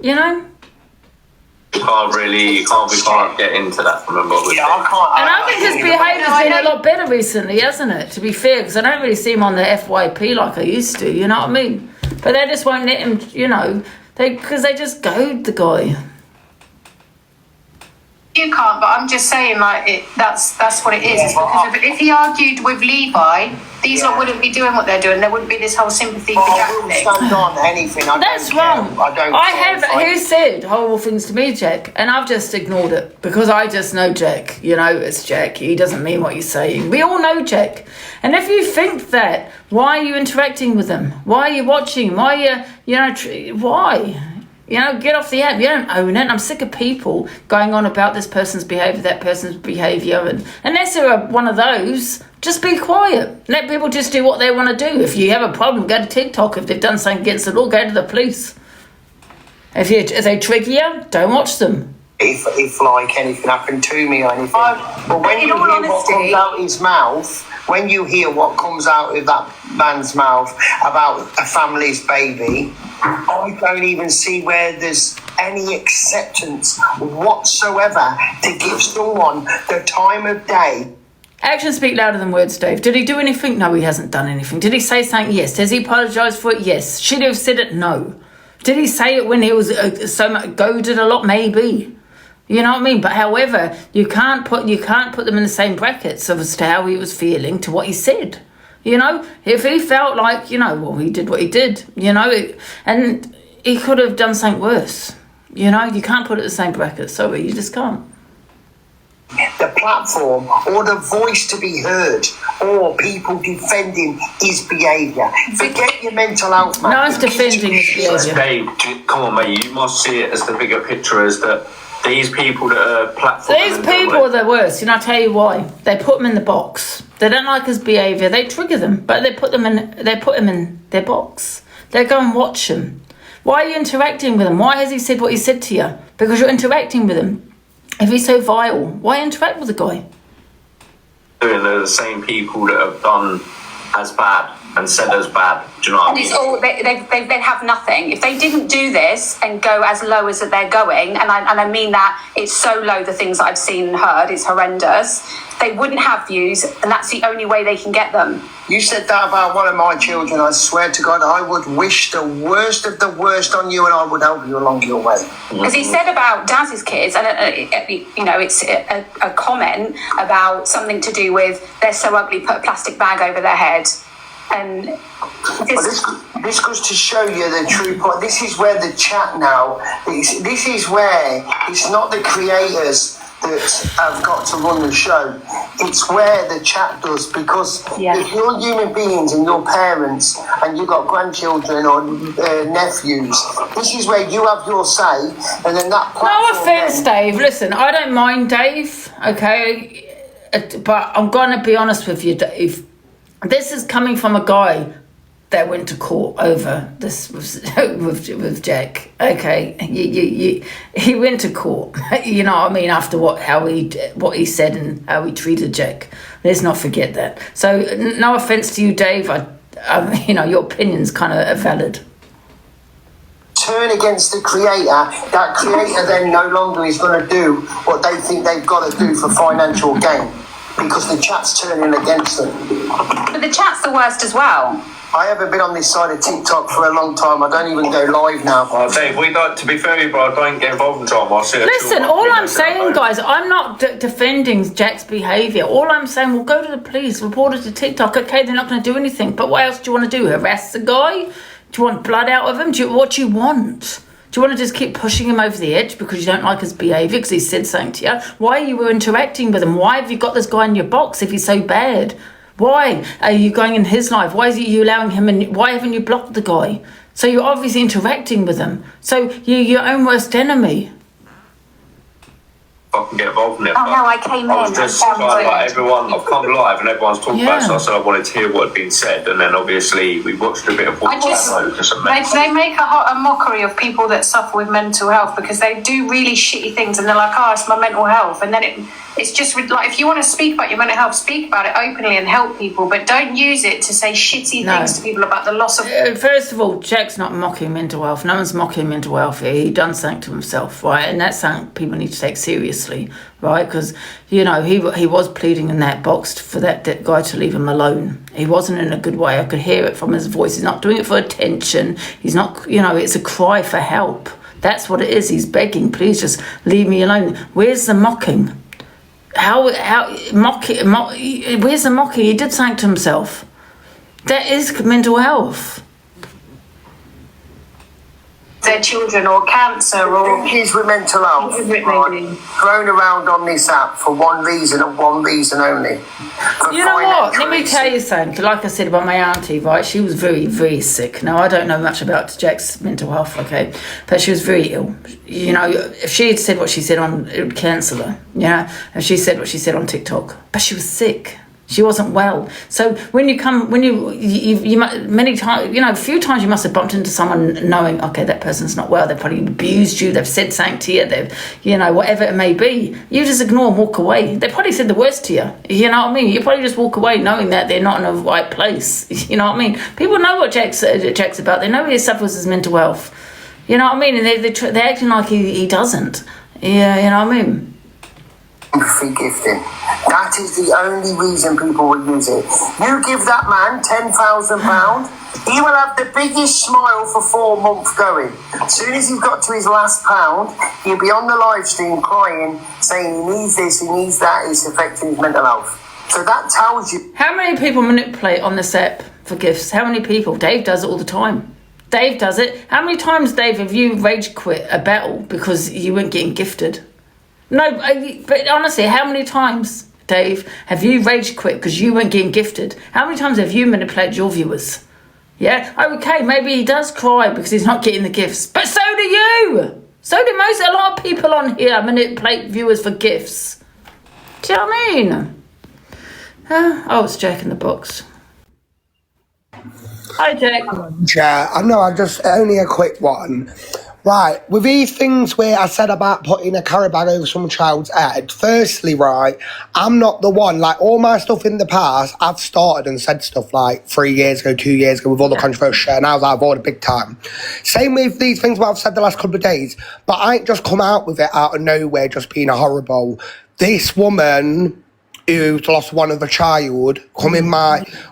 You know? We can't get into that, remember? Yeah, I can't. And I think his behaviour's been a lot better recently, hasn't it? To be fair, because I don't really see him on the FYP like I used to, you know what I mean? But they just won't let him, you know, because they just goad the guy. You can't, but I'm just saying, like, that's what it is. It's because if he argued with Levi, these lot wouldn't be doing what they're doing. There wouldn't be this whole sympathy for Jack thing. Stand on anything. That's wrong. He said horrible things to me, Jack, and I've just ignored it because I just know Jack. You know, it's Jack. He doesn't mean what he's saying. We all know Jack. And if you think that, why are you interacting with him? Why are you watching him? Why are you, why? You know, get off the app. You don't own it. I'm sick of people going on about this person's behaviour, that person's behaviour. And unless you're one of those, just be quiet. Let people just do what they want to do. If you have a problem, go to TikTok. If they've done something against the law, go to the police. If they trigger you, don't watch them. If like anything happened to me or anything. But when you hear what comes out his mouth, when you hear what comes out of that man's mouth about a family's baby, I don't even see where there's any acceptance whatsoever to give someone the time of day. Actions speak louder than words, Dave. Did he do anything? No, he hasn't done anything. Did he say something? Yes. Does he apologise for it? Yes. Should he have said it? No. Did he say it when he was so much goaded a lot? Maybe. You know what I mean? But however, you can't put them in the same brackets as to how he was feeling to what he said. You know, if he felt like, you know, well, he did what he did, you know, and he could have done something worse. You know, you can't put it in the same bracket. Sorry, you just can't. The platform or the voice to be heard or people defending his behaviour. Forget your mental health, man. No one's defending his behaviour. Dave, come on, mate, you must see it as the bigger picture, as that these people that are platforming. These people are the worst, and I'll tell you why. They put him in the box. They don't like his behaviour. They trigger them, but they put him in their box. They go and watch him. Why are you interacting with him? Why has he said what he said to you? Because you're interacting with him. If he's so vile, why interact with the guy? They're the same people that have done as bad and said as bad. Do you know what I mean? It's all they have nothing. If they didn't do this and go as low as they're going, and I mean that it's so low, the things that I've seen and heard, it's horrendous. They wouldn't have views, and that's the only way they can get them. You said that about one of my children. I swear to God, I would wish the worst of the worst on you, and I would help you along your way. Because he said about Daz's kids, and you know, it's a comment about something to do with they're so ugly, put a plastic bag over their head. And this goes to show you the true point. This is where the chat now, this is where it's not the creators that have got to run the show. It's where the chat does, because if you're human beings and you're parents and you've got grandchildren or nephews, this is where you have your say, and then that platform. No offense, Dave. Listen, I don't mind Dave, okay? But I'm going to be honest with you, Dave. This is coming from a guy that went to court over this with Jack. Okay, he went to court. You know what I mean? After what he said and how he treated Jack. Let's not forget that. So no offense to you, Dave. Your opinion's kind of valid. Turn against the creator. That creator then no longer is going to do what they think they've got to do for financial gain, because the chat's turning against them. But the chat's the worst as well. I haven't been on this side of TikTok for a long time. I don't even go live now. Oh, Dave, to be fair, bro, I don't get involved in drama. Listen, all I'm saying, guys, I'm not defending Jack's behaviour. All I'm saying, well, go to the police, report it to TikTok. Okay, they're not going to do anything. But what else do you want to do? Harass the guy? Do you want blood out of him? What do you want? Do you want to just keep pushing him over the edge because you don't like his behaviour, because he said something to you? Why are you interacting with him? Why have you got this guy in your box if he's so bad? Why are you going in his life? Why are you allowing him in? Why haven't you blocked the guy? So you're obviously interacting with him. So you're your own worst enemy. I can get involved in it. Oh no, I came in. I was just like everyone. I've come live and everyone's talking about it, so I said I wanted to hear what had been said, and then obviously we watched a bit of what they make a mockery of people that suffer with mental health, because they do really shitty things, and they're like, "Oh, it's my mental health," and then it's just like, if you want to speak about your mental health, speak about it openly and help people, but don't use it to say shitty things to people about the loss of. First of all, Jack's not mocking mental health. No one's mocking mental health here. He done something to himself, right? And that's something people need to take seriously, right? Because he was pleading in that box for that guy to leave him alone. He wasn't in a good way. I could hear it from his voice. He's not doing it for attention. He's not. It's a cry for help. That's what it is. He's begging, please just leave me alone. Where's the mocking? Where's the mocking? He did something to himself. That is mental health. Their children, or cancer, or kids with mental health thrown around on this app for one reason and one reason only. You know what? Let me tell you something. Like I said about my auntie, right? She was very, very sick. Now, I don't know much about Jack's mental health, okay? But she was very ill. If she had said what she said it would cancel her. If she said what she said on TikTok. But she was sick. She wasn't well. So when you many times, a few times you must have bumped into someone knowing, okay, that person's not well. They've probably abused you. They've said something to you. They've, whatever it may be. You just ignore and walk away. They probably said the worst to you. You know what I mean? You probably just walk away knowing that they're not in the right place. You know what I mean? People know what Jack's about. They know he suffers his mental health. You know what I mean? And they're acting like he doesn't. Yeah, you know what I mean? Free gifting. That is the only reason people will use it. You give that man £10,000, he will have the biggest smile for 4 months going. As soon as he's got to his last pound, he'll be on the live stream crying, saying he needs this, he needs that, it's affecting his mental health. So that tells you. How many people manipulate on this app for gifts? How many people? Dave does it all the time. Dave does it. How many times, Dave, have you rage quit a battle because you weren't getting gifted? No, but honestly, how many times, Dave, have you rage quit because you weren't getting gifted? How many times have you manipulated your viewers? Yeah? Okay, maybe he does cry because he's not getting the gifts. But so do you! So do a lot of people on here manipulate viewers for gifts. Do you know what I mean? Oh, it's Jack in the box. Hi, Jack. Yeah, I know, only a quick one. Right, with these things where I said about putting a carry bag over some child's head, firstly, right, I'm not the one. Like, all my stuff in the past, I've started and said stuff like 3 years ago, 2 years ago, with all the controversial shit, and I was out of order big time. Same with these things what I've said the last couple of days, but I ain't just come out with it out of nowhere, just being a horrible. This woman who's lost one of a child,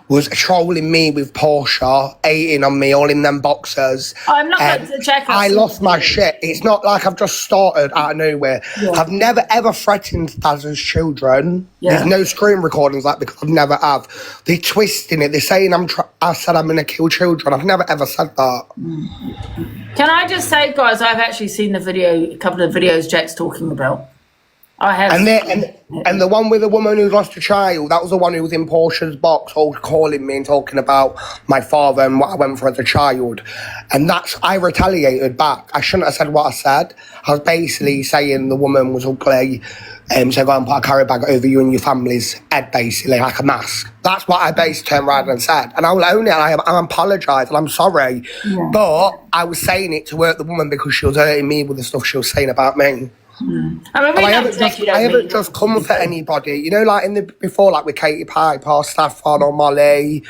was trolling me with Portia, hating on me, all in them boxers. I'm not going to check. I lost my shit. It's not like I've just started out of nowhere. Yeah. I've never ever threatened Daz's children. Yeah. There's no screen recordings like because I've never have. They're twisting it. They're saying I said I'm going to kill children. I've never ever said that. Can I just say, guys, I've actually seen a couple of videos Jack's talking about. I have. And the one with the woman who lost a child, that was the one who was in Portia's box, all calling me and talking about my father and what I went through as a child. And I retaliated back. I shouldn't have said what I said. I was basically saying the woman was ugly, so go and put a carry bag over you and your family's head, basically, like a mask. That's what I basically turned around and said. And I will own it, I apologise, and I'm sorry. Yeah. But I was saying it to hurt the woman because she was hurting me with the stuff she was saying about me. I haven't just come for anybody, you know, like before, like with Katie Piper, Stafford or Molly,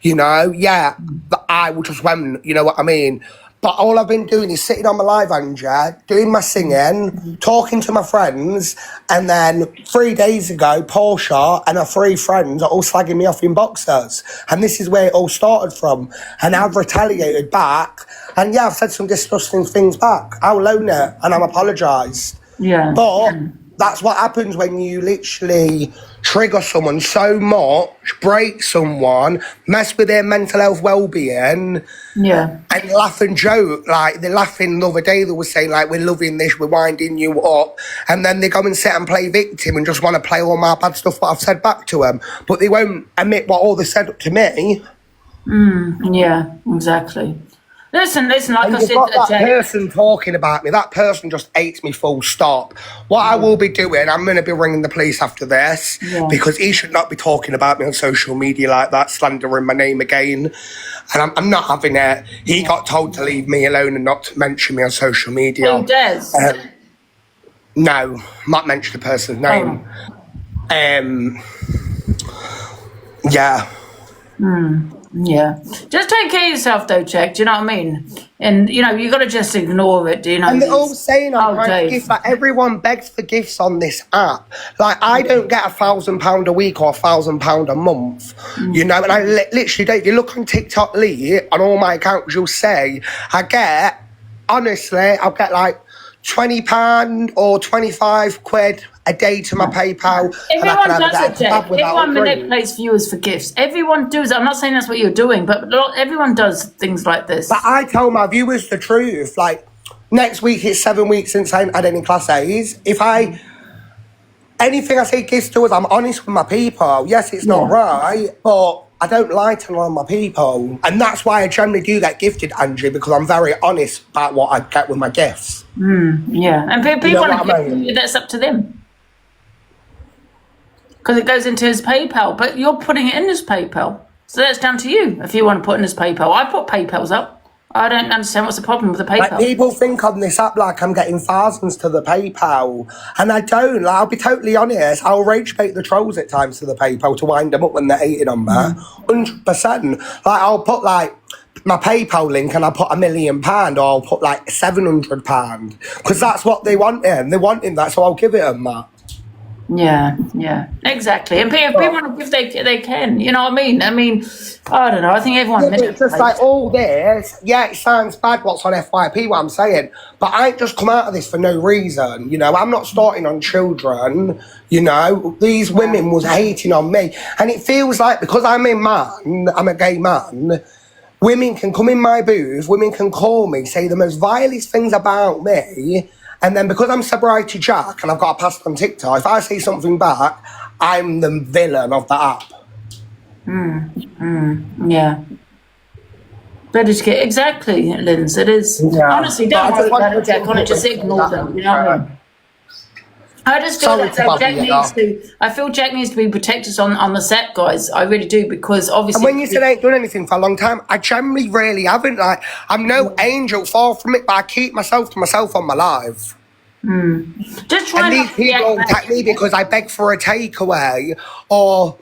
you know, yeah, but I just went, you know what I mean? But all I've been doing is sitting on my live, Angie, doing my singing, talking to my friends, and then 3 days ago, Portia and her 3 friends are all slagging me off in boxers. And this is where it all started from. And I've retaliated back, and yeah, I've said some disgusting things back. I'll own it, and I've apologised. Yeah. But that's what happens when you literally trigger someone so much, break someone, mess with their mental health well-being, and laugh and joke. Like, they're laughing the other day, they were saying, like, we're loving this, we're winding you up, and then they go and sit and play victim and just want to play all my bad stuff that I've said back to them, but they won't admit what all they said to me. Yeah, exactly. Listen, like I said, that person talking about me, that person just hates me full stop. What I will be doing, I'm going to be ringing the police after this, because he should not be talking about me on social media like that, slandering my name again. And I'm not having it. He got told to leave me alone and not to mention me on social media. Who does? No, not mention the person's name. Yeah. Yeah, just take care of yourself though, Jack. Do you know what I mean? And you know, you got to just ignore it. Do you know? And they're all saying I'm trying to gift. Like, everyone begs for gifts on this app. Like, I don't get £1,000 a week or £1,000 a month. You know, and I literally don't. If you look on TikTok, Lee, on all my accounts, you'll say I'll get like £20 or 25 quid a day to my PayPal. Everyone does it, Jack. Everyone manipulates viewers for gifts. Everyone does. I'm not saying that's what you're doing, but everyone does things like this. But I tell my viewers the truth. Like, next week it's 7 weeks since I had any class A's. Anything I say gifts to us, I'm honest with my people. Yes, it's not right, but I don't lie to all my people. And that's why I generally do get gifted, Angie, because I'm very honest about what I get with my gifts. Yeah, and people You know want what to I mean? that's up to them. Because it goes into his PayPal, but you're putting it in his PayPal. So that's down to you if you want to put in his PayPal. I put PayPals up. I don't understand what's the problem with the PayPal. Like, people think on this app like I'm getting thousands to the PayPal, and I don't. Like, I'll be totally honest, I'll rage bait the trolls at times to the PayPal to wind them up when they're hating on me. 100%. Like, I'll put like my PayPal link and I'll put £1 million, or I'll put like £700, because that's what they want in. They're wanting that, so I'll give it them that. Yeah, exactly. And if people want to give, they can. You know what I mean? I don't know. I think everyone. It's just like all this. Yeah, it sounds bad what's on FYP, what I'm saying, but I ain't just come out of this for no reason. You know, I'm not starting on children. You know, these women was hating on me, and it feels like because I'm a gay man. Women can come in my booth. Women can call me, say the most vilest things about me. And then because I'm sobriety Jack and I've got a past on TikTok, if I say something back, I'm the villain of the app. Yeah. But it's exactly, Linz, it is. Yeah. Honestly, don't worry about it, Jack. Just ignore them. You know what I mean? I just feel I feel Jack needs to be protected on the set, guys. I really do, because obviously. And when you said I ain't done anything for a long time, I generally really haven't. Like, I'm no angel, far from it, but I keep myself to myself on my live. Just try. And these people don't attack me because I beg for a takeaway, or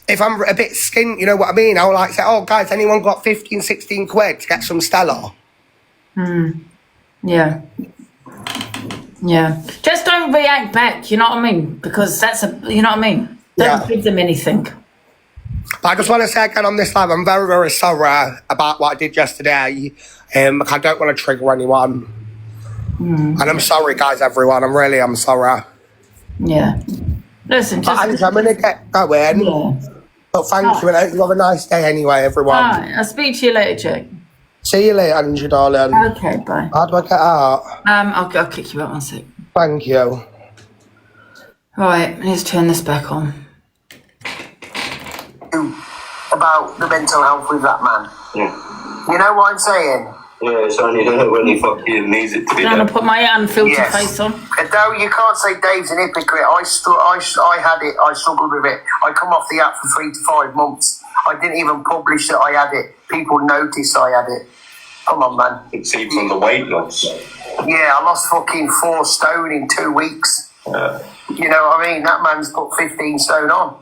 if I'm a bit skint, you know what I mean? I'll like say, oh guys, anyone got 15, 16 quid to get some Stella? Yeah. Just don't react back, you know what I mean? Because you know what I mean? Don't give them anything. But I just want to say again on this live, I'm very, very sorry about what I did yesterday. I don't want to trigger anyone. And I'm sorry, guys, everyone. I'm sorry. Yeah. Listen, just... Angie, I'm going to get going. Yeah. But thank you, and I hope you have a nice day anyway, everyone. All right, I'll speak to you later, Jake. See you later, Angie, darling. Okay, bye. How do I get out? I'll kick you out one sec. Thank you. Right, let's turn this back on. About the mental health with that man. Yeah. You know what I'm saying? Yeah, it's only when he fucking needs it to be I'm done. gonna put my unfiltered face on. Adele, you can't say Dave's an hypocrite. I had it. I struggled with it. I come off the app for 3 to 5 months. I didn't even publish that I had it. People noticed I had it. Come on, man. It's even the weight loss. Yeah, I lost fucking 4 stone in 2 weeks. Yeah. You know what I mean? That man's put 15 stone on.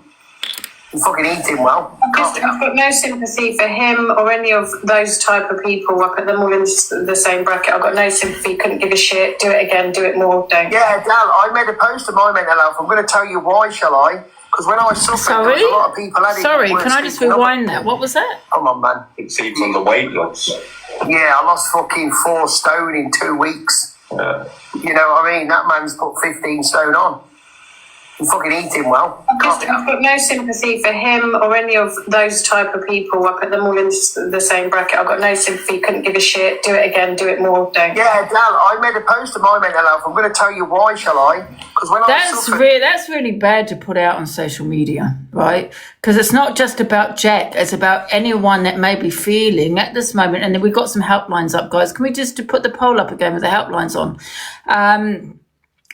He's fucking eating well. I've got no sympathy for him or any of those type of people. I put them all in the same bracket. I've got no sympathy, couldn't give a shit. Do it again, do it more, don't. Yeah, Adele, I made a post of my mental health. I'm going to tell you why, shall I? Because when I suffered, there was a lot of people had it. Sorry, can I just rewind that? What was that? Come on, man. It's even the weight loss. Yeah, I lost fucking 4 stone in 2 weeks. Yeah. You know what I mean? That man's put 15 stone on. He's fucking eating well. I've got no sympathy for him or any of those type of people. I put them all in the same bracket. I've got no sympathy, couldn't give a shit. Do it again, do it more, don't. Yeah, Adele, I made a post of my mental health. I'm going to tell you why, shall I? Because when that's really bad to put out on social media, right? Because it's not just about Jack. It's about anyone that may be feeling at this moment. And then we've got some helplines up, guys. Can we just put the poll up again with the helplines on?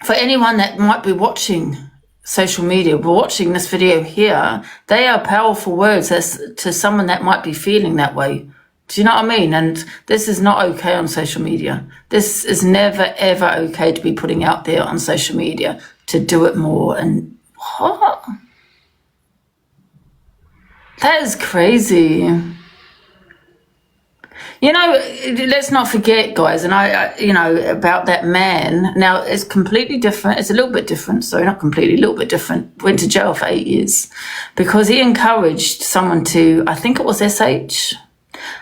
For anyone that might be watching social media, we're watching this video here, they are powerful words as to someone that might be feeling that way. Do you know what I mean? And this is not okay on social media. This is never, ever okay to be putting out there on social media, to do it more. And what? That is crazy. You know, let's not forget, guys, and about that man. Now, it's completely different. It's a little bit different. Sorry, not completely, a little bit different. Went to jail for 8 years because he encouraged someone to, I think it was SH.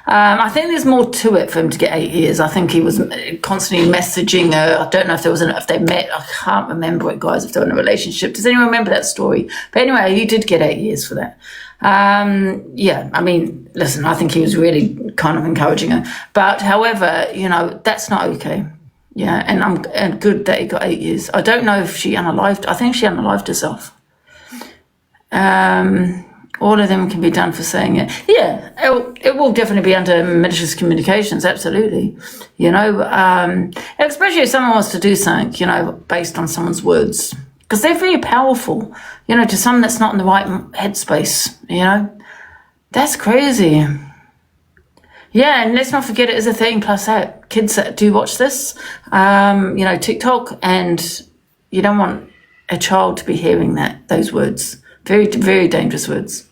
I think there's more to it for him to get 8 years. I think he was constantly messaging her. I don't know if they met. I can't remember it, guys, if they were in a relationship. Does anyone remember that story? But anyway, he did get 8 years for that. Yeah, I mean, listen, I think he was really kind of encouraging her. But however, that's not okay. Yeah, and good that he got 8 years. I don't know if she unalived. I think she unalived herself. All of them can be done for saying it. Yeah, it will definitely be under malicious communications, absolutely. Especially if someone wants to do something, based on someone's words. Because they're very powerful, to someone that's not in the right headspace, That's crazy. Yeah, and let's not forget it is a 13+ app. Kids that do watch this, TikTok, and you don't want a child to be hearing those words. Very, very dangerous words.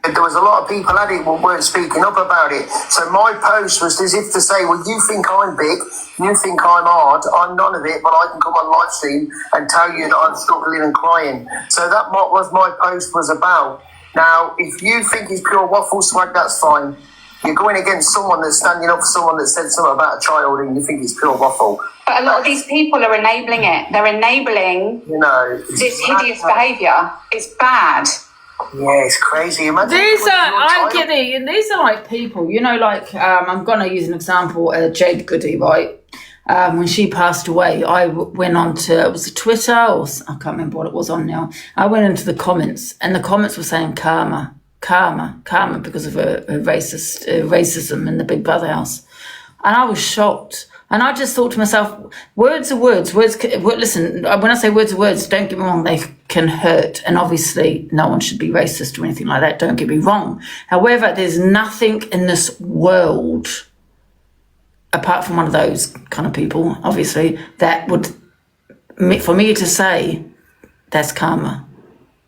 There was a lot of people at it who weren't speaking up about it. So my post was as if to say, well, you think I'm big, you think I'm hard, I'm none of it, but I can come on live stream and tell you that I'm struggling and crying. So that was my post was about. Now, if you think it's pure waffle swag, that's fine. You're going against someone that's standing up for someone that said something about a child and you think it's pure waffle. But a lot of these people are enabling it. They're enabling this hideous behaviour. It's bad. Yeah, it's crazy. Imagine these are like people, I'm going to use an example, Jade Goody, right? When she passed away, I went on to, it was Twitter, or I can't remember what it was on now. I went into the comments, and the comments were saying karma, because of her racism in the Big Brother house. And I was shocked. And I just thought to myself, words are words. Listen, when I say words are words, don't get me wrong, they can hurt. And obviously, no one should be racist or anything like that. Don't get me wrong. However, there's nothing in this world, apart from one of those kind of people, obviously, that would, for me to say, that's karma.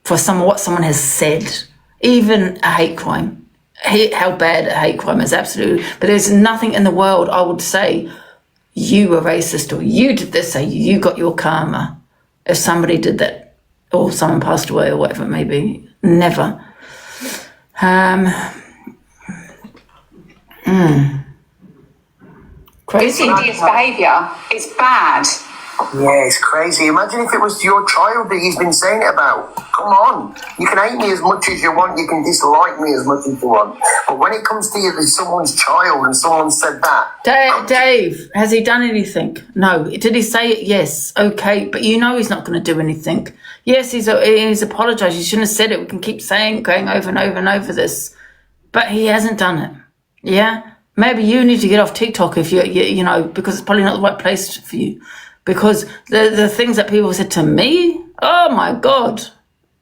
For what someone has said, even a hate crime. How bad a hate crime is, absolutely. But there's nothing in the world I would say, you were racist or you did this, say you got your karma if somebody did that or someone passed away or whatever it may be. Never. Crazy. Hideous behaviour. It's bad. Yeah, it's crazy. Imagine if it was your child that he's been saying it about. Come on. You can hate me as much as you want. You can dislike me as much as you want. But when it comes to you, there's someone's child and someone said that. Dave, has he done anything? No. Did he say it? Yes. Okay. But you know he's not going to do anything. Yes, he's apologised. He shouldn't have said it. We can keep going over and over and over this. But he hasn't done it. Yeah? Maybe you need to get off TikTok if you know, because it's probably not the right place for you. Because the things that people said to me, oh my God.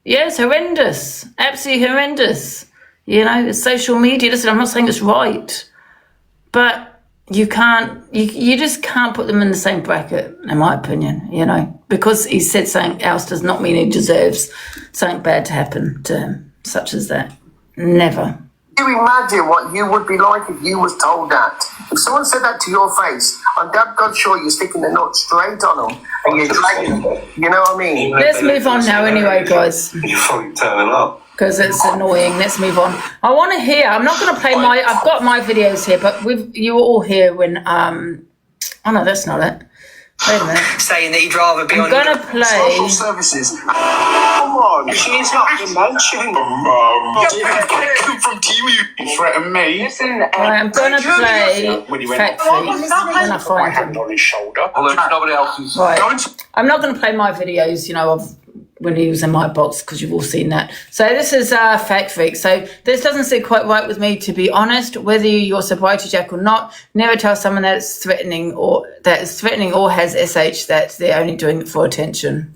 Yes, horrendous. Absolutely horrendous. You know, it's social media. Listen, I'm not saying it's right. But you just can't put them in the same bracket, in my opinion, you know. Because he said something else does not mean he deserves something bad to happen to him, such as that. Never. Can you imagine what you would be like if you was told that? If someone said that to your face, I'm God sure you're sticking the nut straight on them and you're dragging them. You know what I mean? Let's move on now anyway, guys. You're fucking turning up. Because it's annoying. Let's move on. I want to hear, I'm not going to play I've got my videos here, but you were all here when, oh no, that's not it. Wait a minute. Saying that he'd rather be I'm going to play. social services. Come on, she's not been mentioned. From TV, you threaten me. Listen, I'm going to play Fact Freak when I find him. on his shoulder. Although nobody else is. Right. I'm not going to play my videos, you know, of when he was in my box, because you've all seen that. So this is Fact Freak. So this doesn't sit quite right with me, to be honest. Whether you're sobriety jack or not, never tell someone that is threatening or has SH that they're only doing it for attention.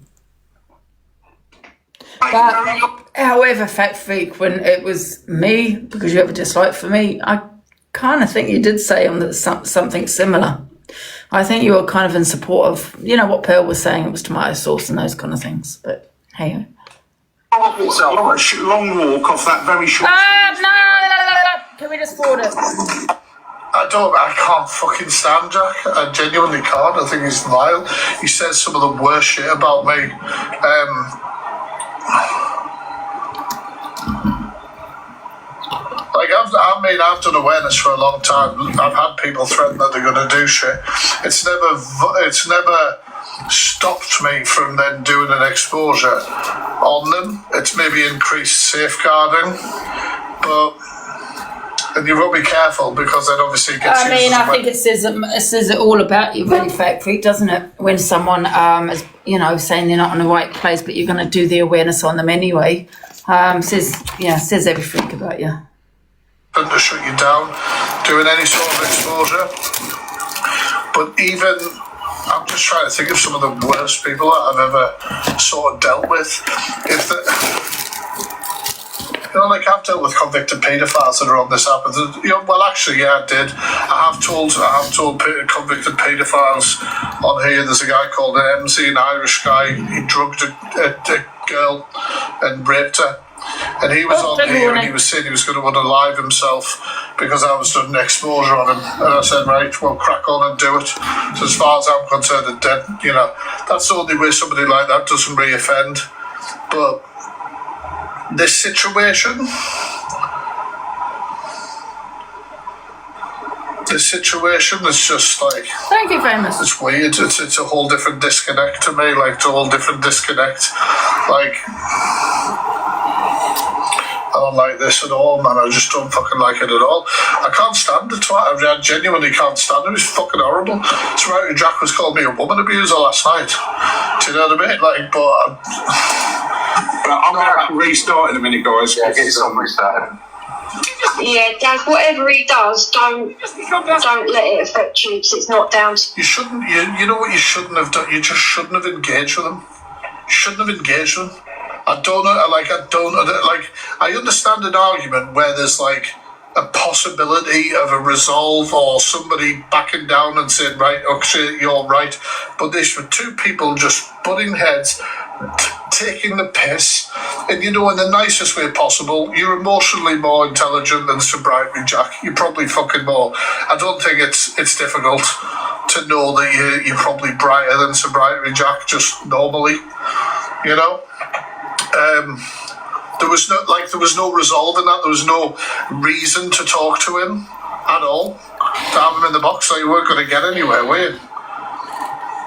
But however, Fact Freak, when it was me, because you have a dislike for me, I kind of think you did say on something similar. I think you were kind of in support of, you know, what Pearl was saying, it was tomato sauce and those kind of things. But hey. Long walk off that very short. No. Can we just forward it? I can't fucking stand Jack. I genuinely can't. I think he's vile. He says some of the worst shit about me. I've done awareness for a long time. I've had people threaten that they're going to do shit. It's never stopped me from then doing an exposure on them. It's maybe increased safeguarding, and you've got to be careful because then obviously it gets. I think it says it all about you, really, Fact Freak, doesn't it? When someone is, you know, saying they're not in the right place, but you're going to do the awareness on them anyway. Says everything about you. To shut you down, doing any sort of exposure. But even, I'm just trying to think of some of the worst people that I've ever sort of dealt with. Like I've dealt with convicted paedophiles that are on this app. I did. I have told convicted paedophiles on here. There's a guy called MC, an Irish guy. He drugged a girl and raped her. And he was on here and he was saying he was going to unalive himself because I was doing an exposure on him. And I said, right, well, crack on and do it. So as far as I'm concerned, that's the only way somebody like that doesn't re-offend. But this situation is just like... Thank you very much. It's weird. It's a whole different disconnect to me. Like, it's a whole different disconnect. Like... I don't like this at all, man. I just don't fucking like it at all. I can't stand it. I genuinely can't stand it. It's fucking horrible. Sobriety Jack was calling me a woman abuser last night. Do you know what I mean? Like, but I'm going to restart in a minute, guys. Yeah, get yourself restarted. Yeah, Dad, whatever he does, don't let it affect you because it's not down to... You shouldn't, you know what you shouldn't have done? You just shouldn't have engaged with him. You shouldn't have engaged with him. I understand an argument where there's like a possibility of a resolve or somebody backing down and saying, right, okay, you're right. But this were two people just butting heads, taking the piss, and in the nicest way possible. You're emotionally more intelligent than Sobriety Jack. You're probably fucking more. I don't think it's difficult to know that you're probably brighter than Sobriety Jack, just normally, there was no resolve in that. There was no reason to talk to him at all. To have him in the box, like you weren't going to get anywhere, were you?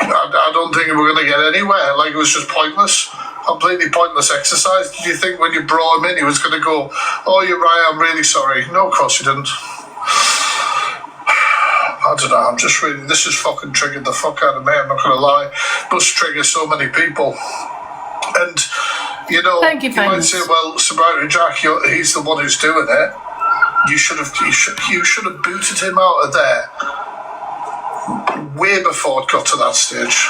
I don't think we were going to get anywhere. Like, it was just pointless. Completely pointless exercise. Did you think when you brought him in he was going to go, "Oh, you're right, I'm really sorry"? No, of course he didn't. I don't know, this has fucking triggered the fuck out of me, I'm not going to lie. It must trigger so many people. And, you know, Thank you might say, well, Sobriety Jack, he's the one who's doing it. You should have booted him out of there way before it got to that stage.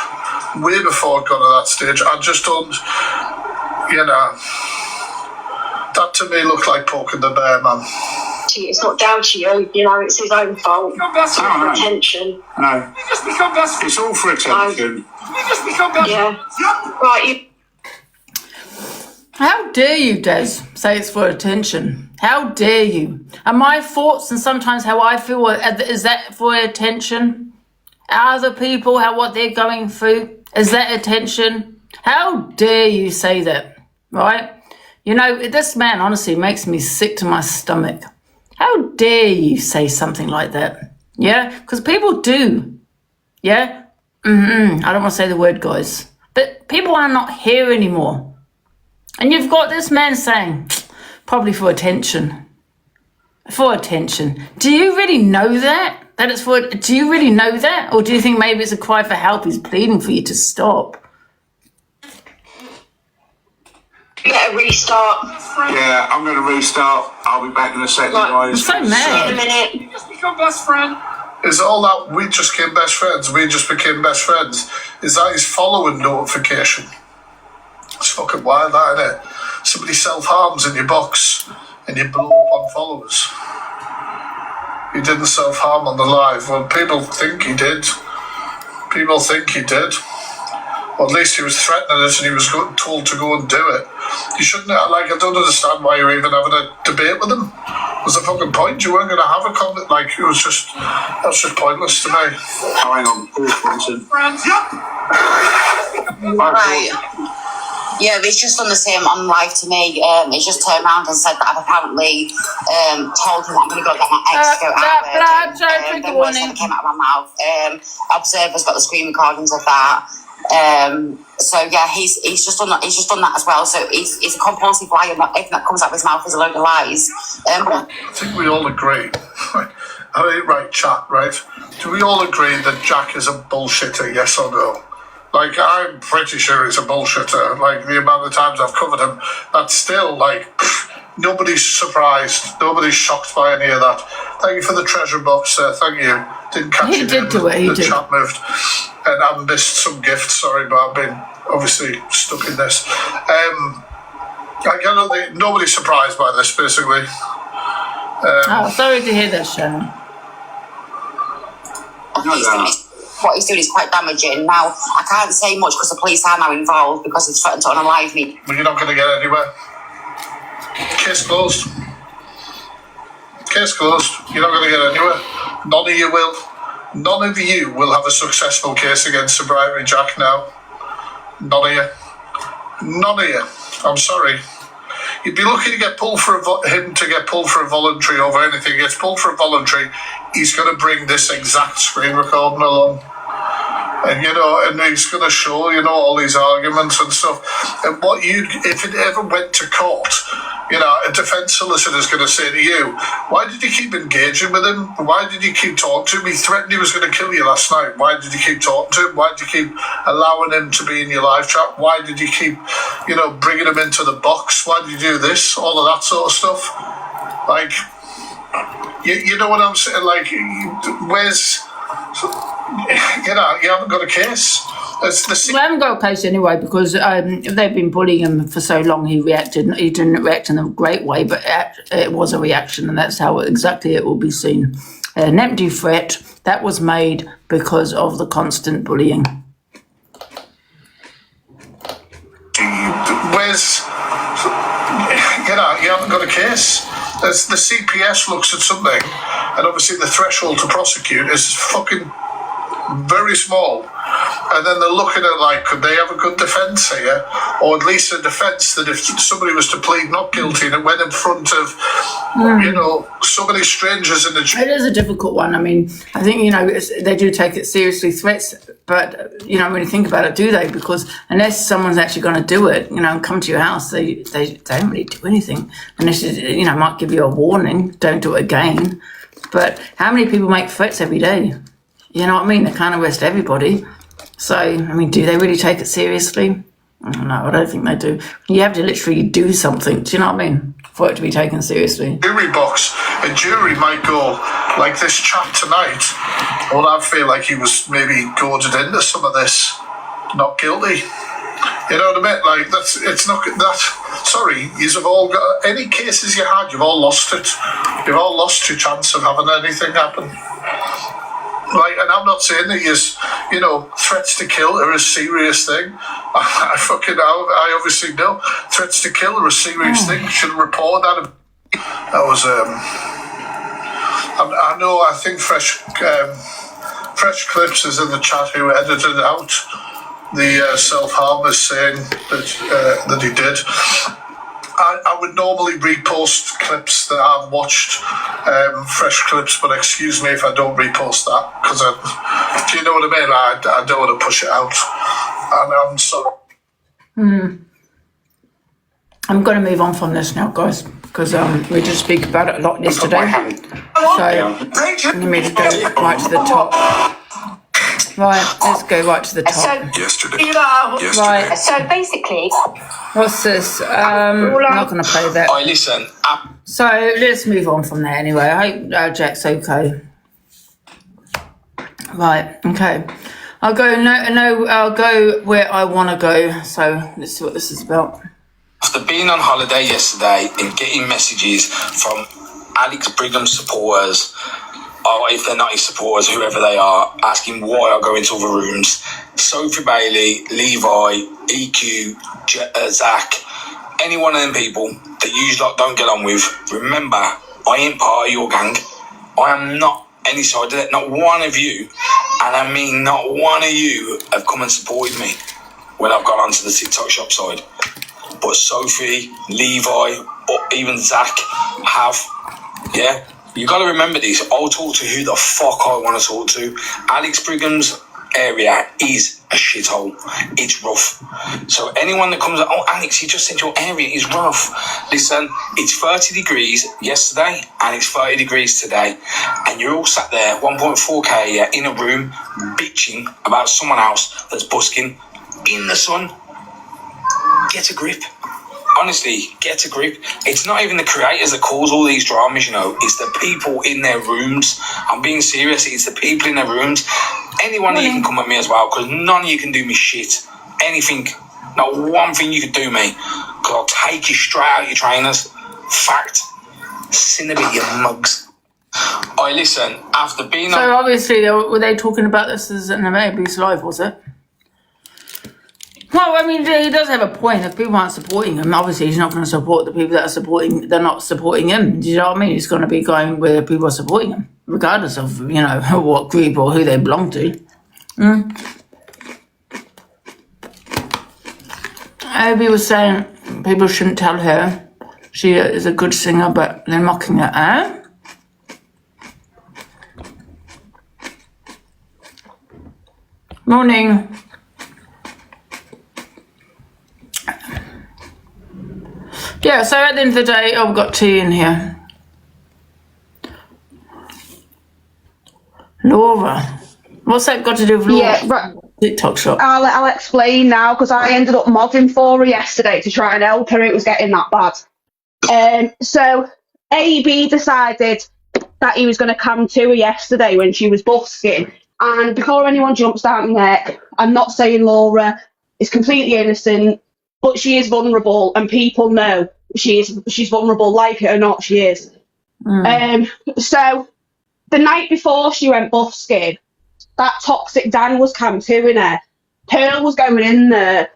Way before it got to that stage. I just don't, you know, that to me looked like poking the bear, man. It's not down to you, you know, it's his own fault. It's for attention. No. You just become best friends. It's all for attention. You just become best friends. Yeah. Right, How dare you, Des, say it's for attention? How dare you? And my thoughts and sometimes how I feel, is that for attention? Other people, what they're going through, is that attention? How dare you say that, right? You know, this man honestly makes me sick to my stomach. How dare you say something like that? Yeah, because people do. Yeah? I don't want to say the word, guys. But people are not here anymore. And you've got this man saying, probably for attention. For attention. Do you really know that? Do you really know that? Or do you think maybe it's a cry for help? He's pleading for you to stop. better restart. Yeah, I'm going to restart. I'll be back in a second, guys. I'm so mad. In a minute. You just become best friend. Is all that we just became best friends? We just became best friends. Is that his following notification? It's fucking wild, that, isn't it? Somebody self-harms in your box and you blow up on followers. He didn't self-harm on the live. Well, people think he did. People think he did. Or at least he was threatening it and he was told to go and do it. You shouldn't, I don't understand why you're even having a debate with him. What's the fucking point? You weren't going to have a comment. That's just pointless to me. Oh, hang on. Friends. Right. Yeah, it's just done the same on live to me. It's just turned around and said that I've apparently told him that I'm going to go get my ex to go out with. The words that came out of my mouth. Observer's got the screen recordings of that. So yeah, he's just done that. He's just done that as well. So he's a compulsive liar. Everything that comes out of his mouth is a load of lies. I think we all agree. Right, chat. Right? Do we all agree that Jack is a bullshitter? Yes or no? I'm pretty sure he's a bullshitter. The amount of times I've covered him, that's still nobody's surprised. Nobody's shocked by any of that. Thank you for the treasure box, thank you. Didn't catch He did do it, he the did. chat moved. And I've missed some gifts, sorry, but I've been obviously stuck in this. Nobody's surprised by this, basically. Sorry to hear that, Sharon. What he's doing is quite damaging. Now, I can't say much because the police are now involved because he's threatened to unalive me. Well, you're not going to get anywhere. Case closed. Case closed. You're not going to get anywhere. None of you will. None of you will have a successful case against Sobriety Jack now. None of you. None of you. I'm sorry. You'd be lucky to get pulled for him to get pulled for a voluntary over anything. He gets pulled for a voluntary, he's going to bring this exact screen recording along. And, and he's going to show, all these arguments and stuff. And if it ever went to court, a defence solicitor is going to say to you, why did you keep engaging with him? Why did you keep talking to him? He threatened he was going to kill you last night. Why did you keep talking to him? Why did you keep allowing him to be in your live chat? Why did you keep, bringing him into the box? Why did you do this? All of that sort of stuff. You know what I'm saying? Where's... you haven't got a case. We haven't got a case anyway because they've been bullying him for so long. He didn't react in a great way, but it was a reaction, and that's how exactly it will be seen. An empty threat that was made because of the constant bullying. Where's you haven't got a case. The CPS looks at something, and obviously the threshold to prosecute is fucking very small. And then they're looking at like, could they have a good defence here? Or at least a defence that if somebody was to plead not guilty and it went in front of, you know, so many strangers in the... It is a difficult one. I mean, I think, you know, they do take it seriously, threats, but, you know, when you think about it, do they? Because unless someone's actually going to do it, you know, and come to your house, they don't really do anything. Unless, you know, might give you a warning, don't do it again. But how many people make threats every day? You know what I mean? They can't arrest everybody. So, I mean, do they really take it seriously? No, I don't think they do. You have to literally do something, do you know what I mean, for it to be taken seriously. Jury box. A jury might go, like this chap tonight, well, I feel like he was maybe goaded into some of this, not guilty. You know what I mean? Like, it's not that... Sorry, you've all got... Any cases you had, you've all lost it. You've all lost your chance of having anything happen. Like, and I'm not saying that you know, threats to kill are a serious thing. I obviously know threats to kill are a serious thing. Should report that. That was I know. I think Fresh Clips is in the chat who edited out the self-harm is saying that he did. I would normally repost clips that I've watched, Fresh Clips, but excuse me if I don't repost that, because do you know what I mean? I don't want to push it out, and I'm sorry. I'm going to move on from this now, guys, because we did speak about it a lot yesterday. So, let me just go right to the top. Right, let's go right to the top. Yesterday. Right. So basically, what's this? I'm not going to play that. I listen. So let's move on from there anyway. I hope Jack's okay. Right, okay. I'll go. No, I'll go where I want to go. So let's see what this is about. After being on holiday yesterday and getting messages from Alex Brigham's supporters, or if they're not his supporters, whoever they are, asking why I go into other rooms. Sophie Bailey, Levi, EQ, Zach, any one of them people that you lot don't get on with, remember, I ain't part of your gang. I am not any side of it. Not one of you, and I mean not one of you, have come and supported me when I've gone onto the TikTok shop side. But Sophie, Levi, or even Zach have, yeah? You got to remember this. I'll talk to who the fuck I want to talk to. Alex Brigham's area is a shithole. It's rough. So anyone that comes, oh, Alex, you just said your area is rough. Listen, it's 30 degrees yesterday and it's 30 degrees today. And you're all sat there, 1.4K in a room, bitching about someone else that's busking in the sun. Get a grip. Honestly, get a grip. It's not even the creators that cause all these dramas, you know. It's the people in their rooms. I'm being serious. It's the people in their rooms. Anyone of you can come at me as well, because none of you can do me shit. Anything. Not one thing you can do me. Because I'll take you straight out your trainers. Fact. Cinnabit, you mugs. I listen, after being So obviously, were they talking about this as an abuse live, was it? Well, I mean, he does have a point. If people aren't supporting him, obviously he's not going to support the people that are supporting. They're not supporting him. Do you know what I mean? He's going to be going where people are supporting him, regardless of, you know, what group or who they belong to. Abby was saying people shouldn't tell her she is a good singer, but they're mocking her. Eh? Morning. Yeah, so at the end of the day, I've got tea in here. Laura. What's that got to do with Laura? Yeah, right. TikTok shop. I'll explain now, because I ended up modding for her yesterday to try and help her. It was getting that bad. So AB decided that he was going to come to her yesterday when she was busking. And before anyone jumps down my neck, I'm not saying Laura is completely innocent, but she is vulnerable, and people know she's vulnerable, like it or not, she is. So the night before she went busking, that toxic Dan was camping her. Pearl was going in there,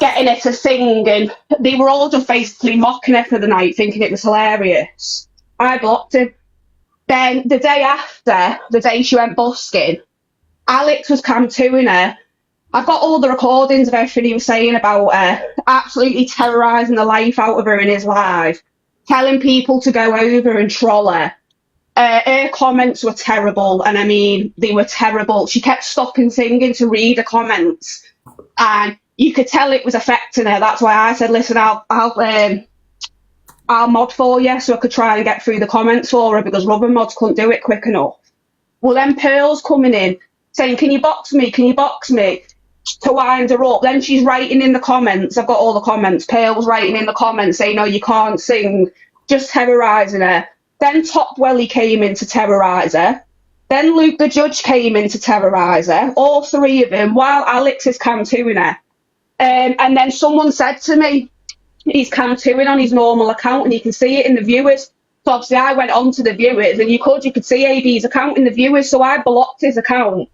getting her to sing, and they were all just basically mocking her for the night, thinking it was hilarious. I blocked him. Then the day after, the day she went busking, Alex was camping her, I've got all the recordings of everything he was saying about her, absolutely terrorising the life out of her in his live, telling people to go over and troll her. Her comments were terrible, and I mean, they were terrible. She kept stopping singing to read the comments, and you could tell it was affecting her. That's why I said, listen, I'll mod for you so I could try and get through the comments for her, because rubber mods couldn't do it quick enough. Well, then Pearl's coming in saying, can you box me? Can you box me? To wind her up. Then she's writing in the comments. I've got all the comments. Pearl's writing in the comments saying, no, you can't sing. Just terrorising her. Then Top Welly came in to terrorise her. Then Luke the Judge came in to terrorise her. All three of them, while Alex is cam-2ing her. And then someone said to me, he's cam-2ing on his normal account, and you can see it in the viewers. So obviously I went on to the viewers, and you could see AB's account in the viewers, so I blocked his account.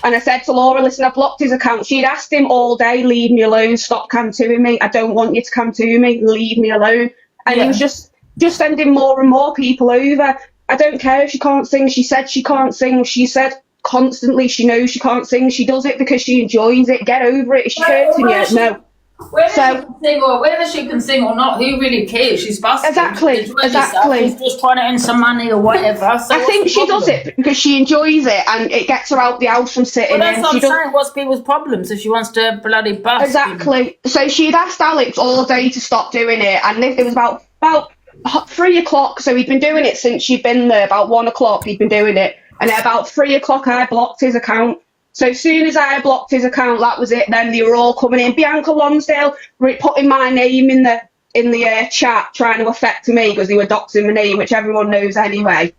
And I said to Laura, listen, I blocked his account. She'd asked him all day, leave me alone, stop cam-2ing me. I don't want you to cam-2 me, leave me alone. And he was just sending more and more people over. I don't care if she can't sing. She said she can't sing. She said constantly she knows she can't sing. She does it because she enjoys it. Get over it. Is she hurting you? No. Whether she can sing or not, who really cares? She's busted. Exactly. She's just trying to earn some money or whatever. So I think she does it because she enjoys it, and it gets her out the house from sitting that's in. what I'm saying. What's people's problems if she wants to bloody bust? Exactly. So she'd asked Alex all day to stop doing it, and it was about 3 o'clock. So he'd been doing it since she'd been there. About 1 o'clock, he'd been doing it, and at about 3 o'clock, I blocked his account. So as soon as I blocked his account, that was it. Then they were all coming in. Bianca Lonsdale putting my name in the chat, trying to affect me because they were doxing my name, which everyone knows anyway.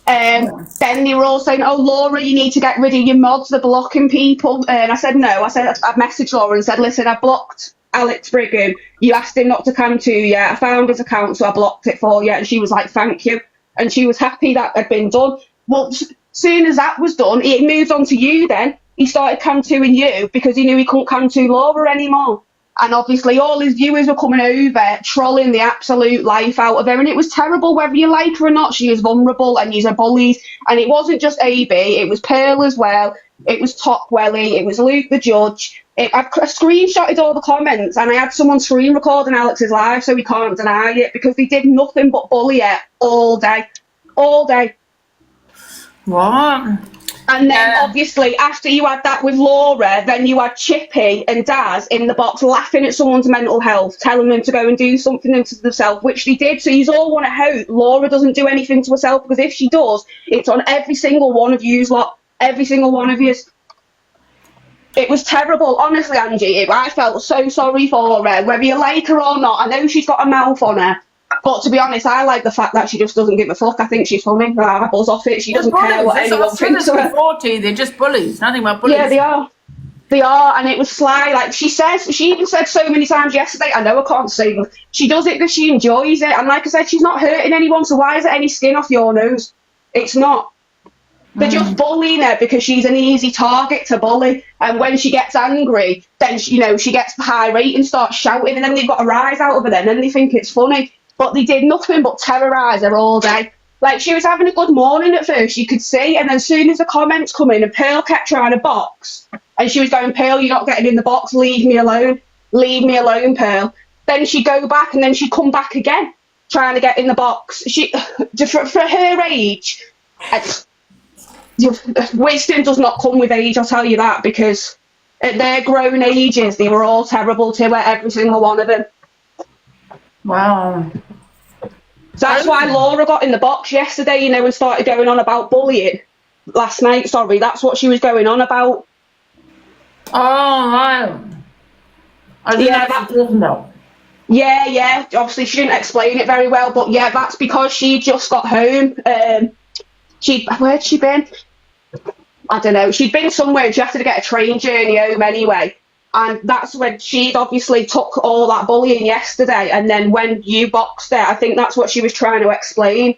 Then they were all saying, "Oh, Laura, you need to get rid of your mods. They're blocking people." And I said, "No." I messaged Laura and said, "Listen, I blocked Alex Brigham. You asked him not to come to you. I found his account, so I blocked it for you." And she was like, "Thank you." And she was happy that had been done. Well, soon as that was done, he moved on to you then. He started cam-2ing you because he knew he couldn't cam-2 Laura anymore. And obviously all his viewers were coming over, trolling the absolute life out of her. And it was terrible, whether you like her or not. She is vulnerable and you're bullies. And it wasn't just AB, it was Pearl as well. It was Top Welly, it was Luke the Judge. I screenshotted all the comments, and I had someone screen recording Alex's live, so we can't deny it, because they did nothing but bully her all day. All day. What? And then, obviously, after you had that with Laura, then you had Chippy and Daz in the box laughing at someone's mental health, telling them to go and do something to themselves, which they did. So you all want to hope Laura doesn't do anything to herself, because if she does, it's on every single one of yous lot. Every single one of yous. It was terrible. Honestly, Angie, I felt so sorry for her, whether you like her or not. I know she's got a mouth on her. But to be honest, I like the fact that she just doesn't give a fuck. I think she's funny. I buzz off it. She doesn't care what anyone thinks of her. 40, they're just bullies. Nothing but bullies. Yeah, they are. They are, and it was sly. Like she even said so many times yesterday, I know I can't sing. She does it because she enjoys it. And like I said, she's not hurting anyone, so why is it any skin off your nose? It's not. They're just bullying her because she's an easy target to bully. And when she gets angry, then she gets irate and starts shouting, and then they've got a rise out of her then, and they think it's funny. But they did nothing but terrorise her all day. Like, she was having a good morning at first, you could see, and then as soon as the comments come in, and Pearl kept trying to box, and she was going, "Pearl, you're not getting in the box, leave me alone. Leave me alone, Pearl." Then she'd go back, and then she'd come back again, trying to get in the box. For her age, wisdom does not come with age, I'll tell you that, because at their grown ages, they were all terrible to her, every single one of them. Wow. That's why Laura got in the box yesterday, and started going on about bullying. Last night, sorry, that's what she was going on about. Oh, right. Yeah, obviously she didn't explain it very well, but yeah, that's because she just got home. Where'd she been? I don't know. She'd been somewhere, and she had to get a train journey home anyway. And that's when she'd obviously took all that bullying yesterday, and then when you boxed her, I think that's what she was trying to explain.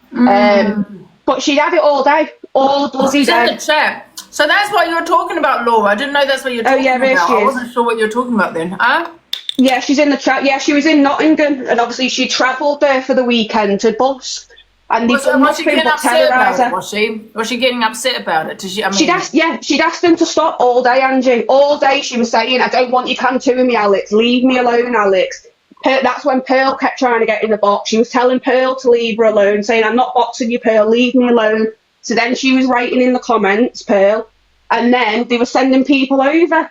But she had it all day, all bloody day. In the chat. So that's what you were talking about, Laura. I didn't know that's what you were talking about. I wasn't sure what you were talking about then. Huh? Yeah, she's in the chat. Yeah, she was in Nottingham, and obviously she travelled there for the weekend to bus. And they've done Was she nothing getting but upset about terrorise it? her. Was she getting upset about it? She'd asked them to stop all day, Angie. All day she was saying, I don't want you cantoing me, Alex. Leave me alone, Alex. That's when Pearl kept trying to get in the box. She was telling Pearl to leave her alone, saying, I'm not boxing you, Pearl, leave me alone. So then she was writing in the comments, Pearl, and then they were sending people over.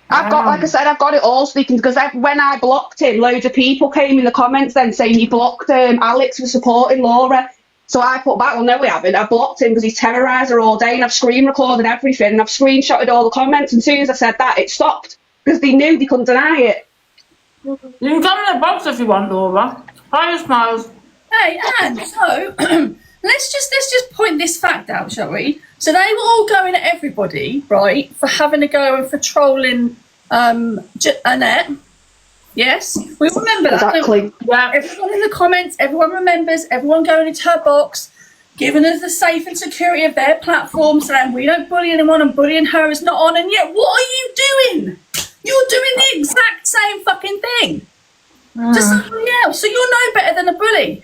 Like I said, I've got it all speaking, because when I blocked him, loads of people came in the comments then saying you blocked Alex for supporting Laura. So I put back, well, no, we haven't. I blocked him because he's terrorised her all day, and I've screen recorded everything, and I've screenshotted all the comments, and as soon as I said that, it stopped, because they knew they couldn't deny it. You can come in the box if you want, Laura. Hi, Smiles. Hey, Anne, so let's just point this fact out, shall we? So they were all going at everybody, right, for having a go and for trolling Annette. Yes, we remember that. Exactly. Yeah. Everyone in the comments, everyone remembers, everyone going into her box, giving us the safe and security of their platform, saying we don't bully anyone and bullying her is not on. And yet, what are you doing? You're doing the exact same fucking thing to somebody else. So you're no better than a bully.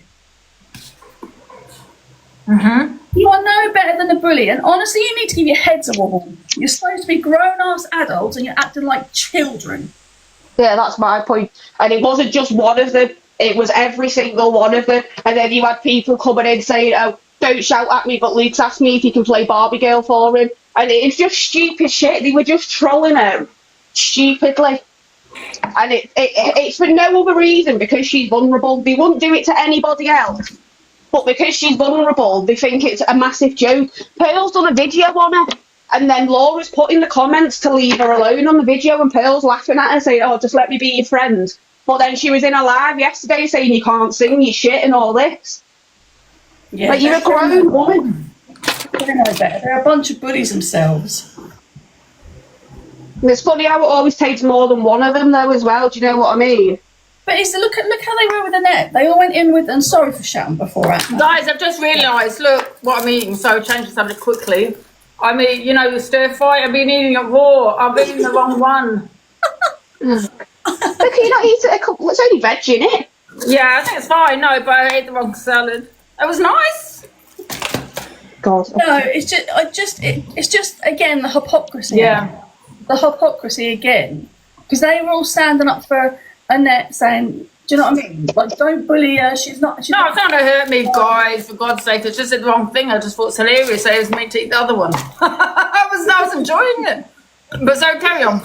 You are no better than a bully. And honestly, you need to give your heads a wobble. You're supposed to be grown-ass adults and you're acting like children. Yeah, that's my point. And it wasn't just one of them. It was every single one of them. And then you had people coming in saying, oh, don't shout at me, but Luke's asked me if he can play Barbie Girl for him. And it's just stupid shit. They were just trolling her stupidly. And it's for no other reason, because she's vulnerable. They wouldn't do it to anybody else. But because she's vulnerable, they think it's a massive joke. Pearl's done a video on her, and then Laura's put in the comments to leave her alone on the video, and Pearl's laughing at her, saying, oh, just let me be your friend. But then she was in a live yesterday saying you can't sing, you shit, and all this. Yeah, but you're a grown woman. They know better. They're a bunch of bullies themselves. And it's funny how it always takes more than one of them, though, as well. Do you know what I mean? But look how they were with Annette. They all went in with, and sorry for shouting before. Guys, I've just realised, look what I'm eating, so change the subject quickly. I mean, you know, the stir fry, I've been eating it raw. I've been eating the wrong one. Look, you not eat it a couple, it's only veg in it. Yeah, I think it's fine, no, but I ate the wrong salad. It was nice. God. No, it's just again, the hypocrisy. Yeah. The hypocrisy again. Because they were all standing up for Annette saying, do you know what I mean? Like, don't bully her, she's not... it's not going to hurt me, guys, for God's sake. It's just the wrong thing. I just thought it's hilarious. I was meant to eat the other one. I was enjoying it. But so, carry on.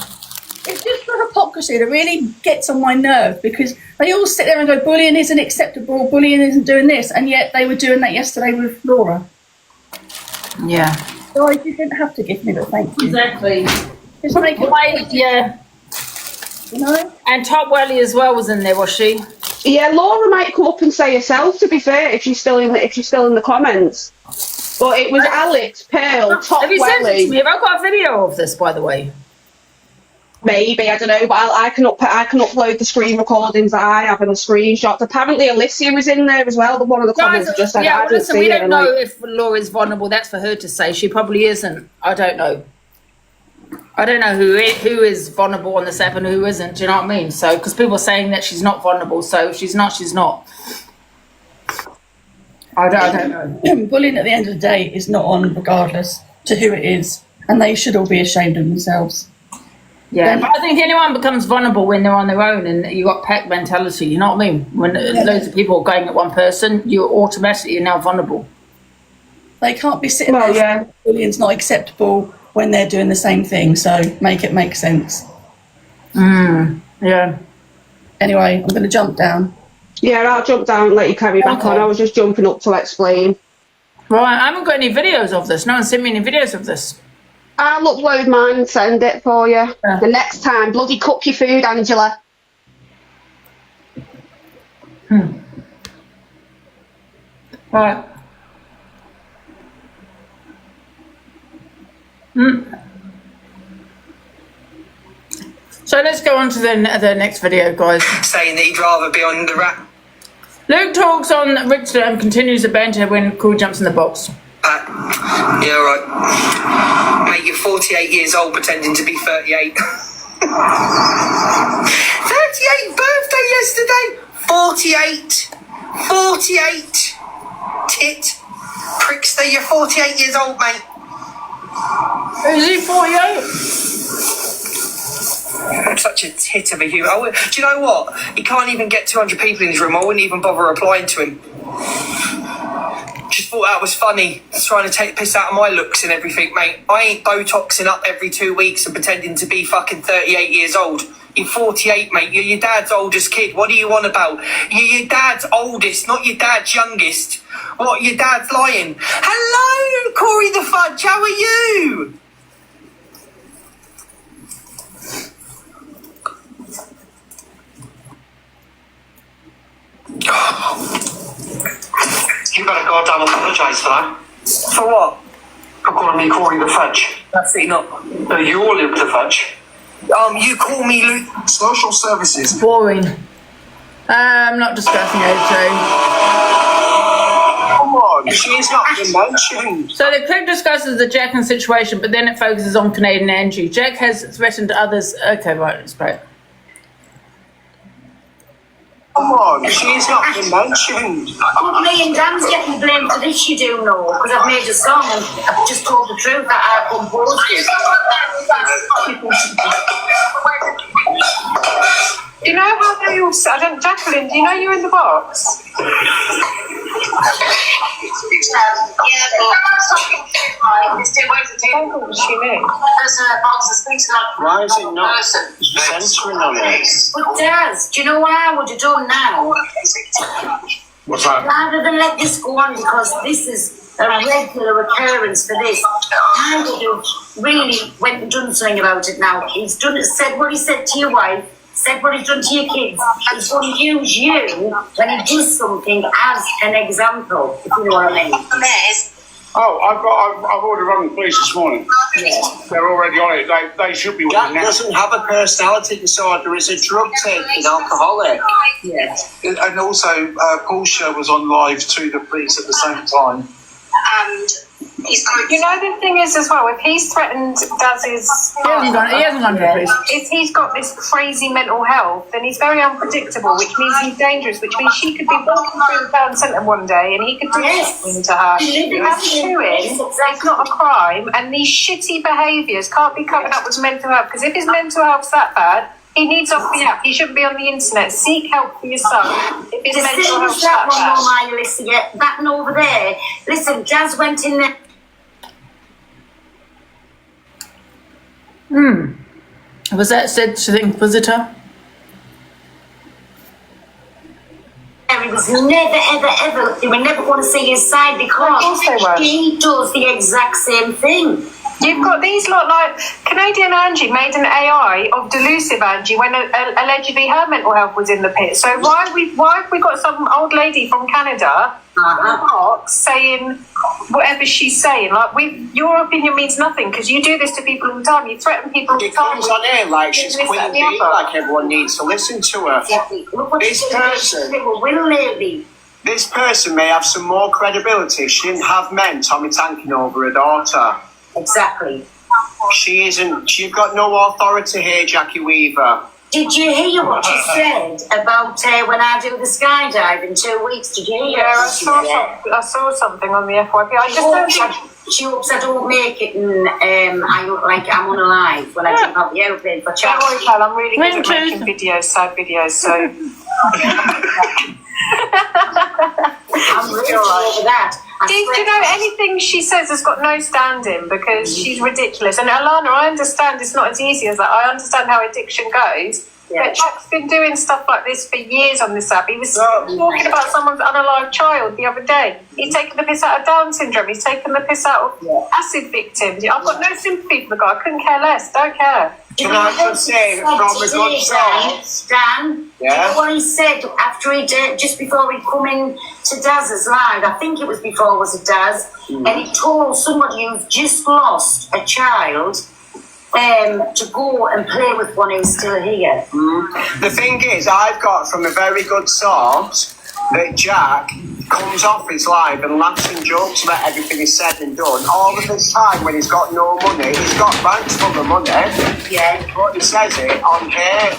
It's just the hypocrisy that really gets on my nerve, because they all sit there and go, bullying isn't acceptable, bullying isn't doing this, and yet they were doing that yesterday with Laura. Yeah. Guys, you didn't have to give me the thank you. Exactly. Just make it right, yeah. You know? And Top Welly as well was in there, was she? Yeah, Laura might come up and say herself, to be fair, if she's still in the comments. But it was Alex, Pearl, Top Have you Welly. sent it to me? Have I got a video of this, by the way? Maybe, I don't know, but I can upload the screen recordings that I have and the screenshots. Apparently Alicia was in there as well, one of the comments just said, yeah, I didn't see we it. don't know if Laura's vulnerable, that's for her to say. She probably isn't. I don't know. I don't know who is vulnerable on this app and who isn't, do you know what I mean? So, because people are saying that she's not vulnerable, so if she's not, she's not. I don't know. Bullying at the end of the day is not on regardless to who it is, and they should all be ashamed of themselves. Yeah, but I think anyone becomes vulnerable when they're on their own and you got pack mentality, you know what I mean? When loads of people are going at one person, you're automatically now vulnerable. They can't be sitting there saying bullying's not acceptable when they're doing the same thing, so make it make sense. Yeah. Anyway, I'm going to jump down. Yeah, I'll jump down and let you carry back on. I was just jumping up to explain. Right, I haven't got any videos of this. No one sent me any videos of this. I'll upload mine and send it for you. Yeah. The next time, bloody cook your food, Angela. Right. So let's go on to the next video, guys. Saying that he'd rather be on the rack. Luke talks on Richter and continues the banter when Cool jumps in the box. Yeah, right. Mate, you're 48 years old pretending to be 38. 38 birthday yesterday. 48. 48. Tit. Prickster, you're 48 years old, mate. Is he 48? I'm such a tit of a human. Do you know what? He can't even get 200 people in his room. I wouldn't even bother replying to him. Just thought that was funny, trying to take the piss out of my looks and everything, mate. I ain't Botoxing up every 2 weeks and pretending to be fucking 38 years old. You're 48, mate. You're your dad's oldest kid. What do you want about? You're your dad's oldest, not your dad's youngest. What, your dad's lying? Hello, Corey the Fudge, how are you? You better goddamn apologise for that. For what? For calling me Corey the Fudge. Absolutely not. You're Luke the Fudge. You call me Luke. Social services. Boring. I'm not discussing AJ. Come on, she's not been mentioned. So the clip discusses the Jack and situation, but then it focuses on Canadian Angie. Jack has threatened others. Okay, right, it's great. Come on, she's not been mentioned. But me and Dan's getting blamed for this, you do know, because I've made a song and I've just told the truth that I composed it. Do you know how they all say, Jacqueline, do you know you're in the box? Why is it not censoring on it? It does. Do you know what I would have done now? What's that? Rather than let this go on, because this is a regular occurrence for this, I would have really went and done something about it now. He's done it, said what he said to your wife, said what he's done to your kids. He's going to use you when he does something as an example, if you know what I mean. Oh, I've already rung the police this morning. Yeah. They're already on it. They should be with Jack me now. doesn't have a personality disorder. He's a drug-taking alcoholic. Yes. And also, Portia was on live to the police at the same time. And you know the thing is as well, if he's threatened Daz's He hasn't gone to the police. if he's got this crazy mental health, then he's very unpredictable, which means he's dangerous, which means she could be walking through the town centre one day and he could do something to her. It's not a crime, and these shitty behaviours can't be covered up with mental health, because if his mental health's that bad, he needs off the app. He shouldn't be on the internet. Seek help for your son. If his mental health's that bad. That one over there. Listen, Jazz went in there. Was that said to the Inquisitor? He was never, ever, ever, they were never going to see his side because he does the exact same thing. You've got these lot like Canadian Angie made an AI of delusive Angie when allegedly her mental health was in the pit. So why have we got some old lady from Canada saying whatever she's saying? Like your opinion means nothing because you do this to people all the time. You threaten people all the time. She comes on here like she's Queen Bee, like everyone needs to listen to her. Exactly. This person may have some more credibility. She didn't have men Tommy tanking over her daughter. Exactly. She isn't. You've got no authority here, Jackie Weaver. Did you hear what she said about when I do the skydive in 2 weeks? Did you hear? Yeah, I saw something on the FYP. She hopes I don't make it and I'm unalive when I jump out the aeroplane for chat. Don't worry, pal, I'm really good at making videos, side videos, so... I'm really over that. Do you know anything she says has got no standing because she's ridiculous? And Alana, I understand it's not as easy as that. I understand how addiction goes. Yeah. But Jack's been doing stuff like this for years on this app. He was talking about someone's unalive child the other day. He's taken the piss out of Down syndrome. He's taken the piss out of acid victims. I've got no sympathy for the guy. I couldn't care less. Don't care. Can I just say from a good source? Dan, do you know what he said after just before he'd come in to Daz's live? I think it was before, was it Daz? And he told somebody who's just lost a child to go and play with one who's still here. The thing is, I've got from a very good source that Jack comes off his live and laughs and jokes about everything he's said and done. All of this time when he's got no money, he's got banks full of money. Yeah. But he says it on here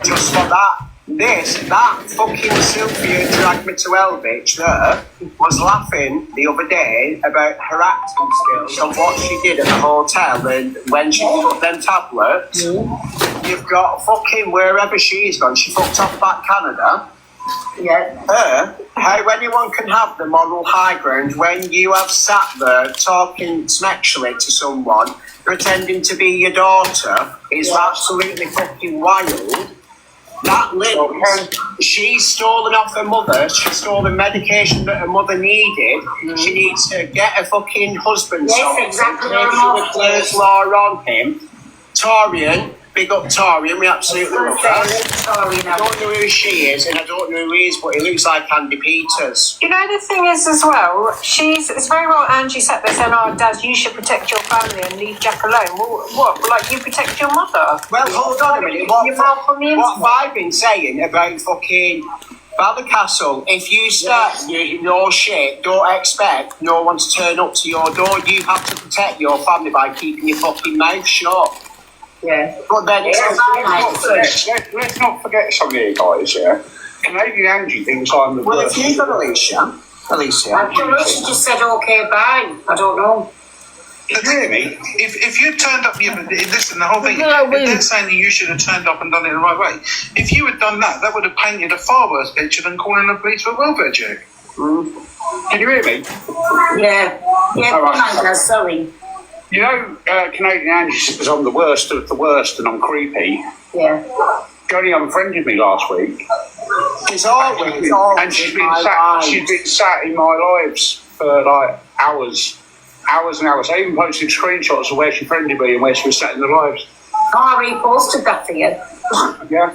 just for that. That fucking Sylvia dragged me to hell bitch there was laughing the other day about her acting skills and what she did at the hotel, and when she took them tablets, you've got fucking wherever she's gone, she fucked off back Canada. Yeah. How anyone can have the moral high ground when you have sat there talking sexually to someone, pretending to be your daughter, is absolutely fucking wild. That Liz, she's stolen off her mother. She's stolen medication that her mother needed. She needs to get her fucking husband sorted. Exactly. Maybe with Claire's law on him. Torian, big up Torian, we absolutely love her. I don't know who she is, and I don't know who he is, but he looks like Andy Peters. You know, the thing is as well, it's very well Angie sat there saying, oh, Dad, you should protect your family and leave Jack alone. Well, what? Like, you protect your mother? Well, hold on a minute. What I've been saying about fucking Ballycastle, if you start your shit, don't expect no one to turn up to your door. You have to protect your family by keeping your fucking mouth shut. Yeah. But then let's not forget something here, guys, yeah? Canadian Angie thinks I'm the well, worst. if you've got Alicia. I don't know, she just said, okay, bye. I don't know. Can you hear me? If you turned up, listen, the whole thing, if they're saying that you should have turned up and done it the right way, if you had done that, that would have painted a far worse picture than calling the police for a welfare check. Can you hear me? Yeah. Yeah, all right. No, sorry. You know, Canadian Angie says I'm the worst of the worst and I'm creepy. Yeah. Johnny unfriended me last week. It's always and she's been sat in my lives for like hours and hours. I even posted screenshots of where she friended me and where she was sat in the lives. Oh, I reposted that for you. Yeah.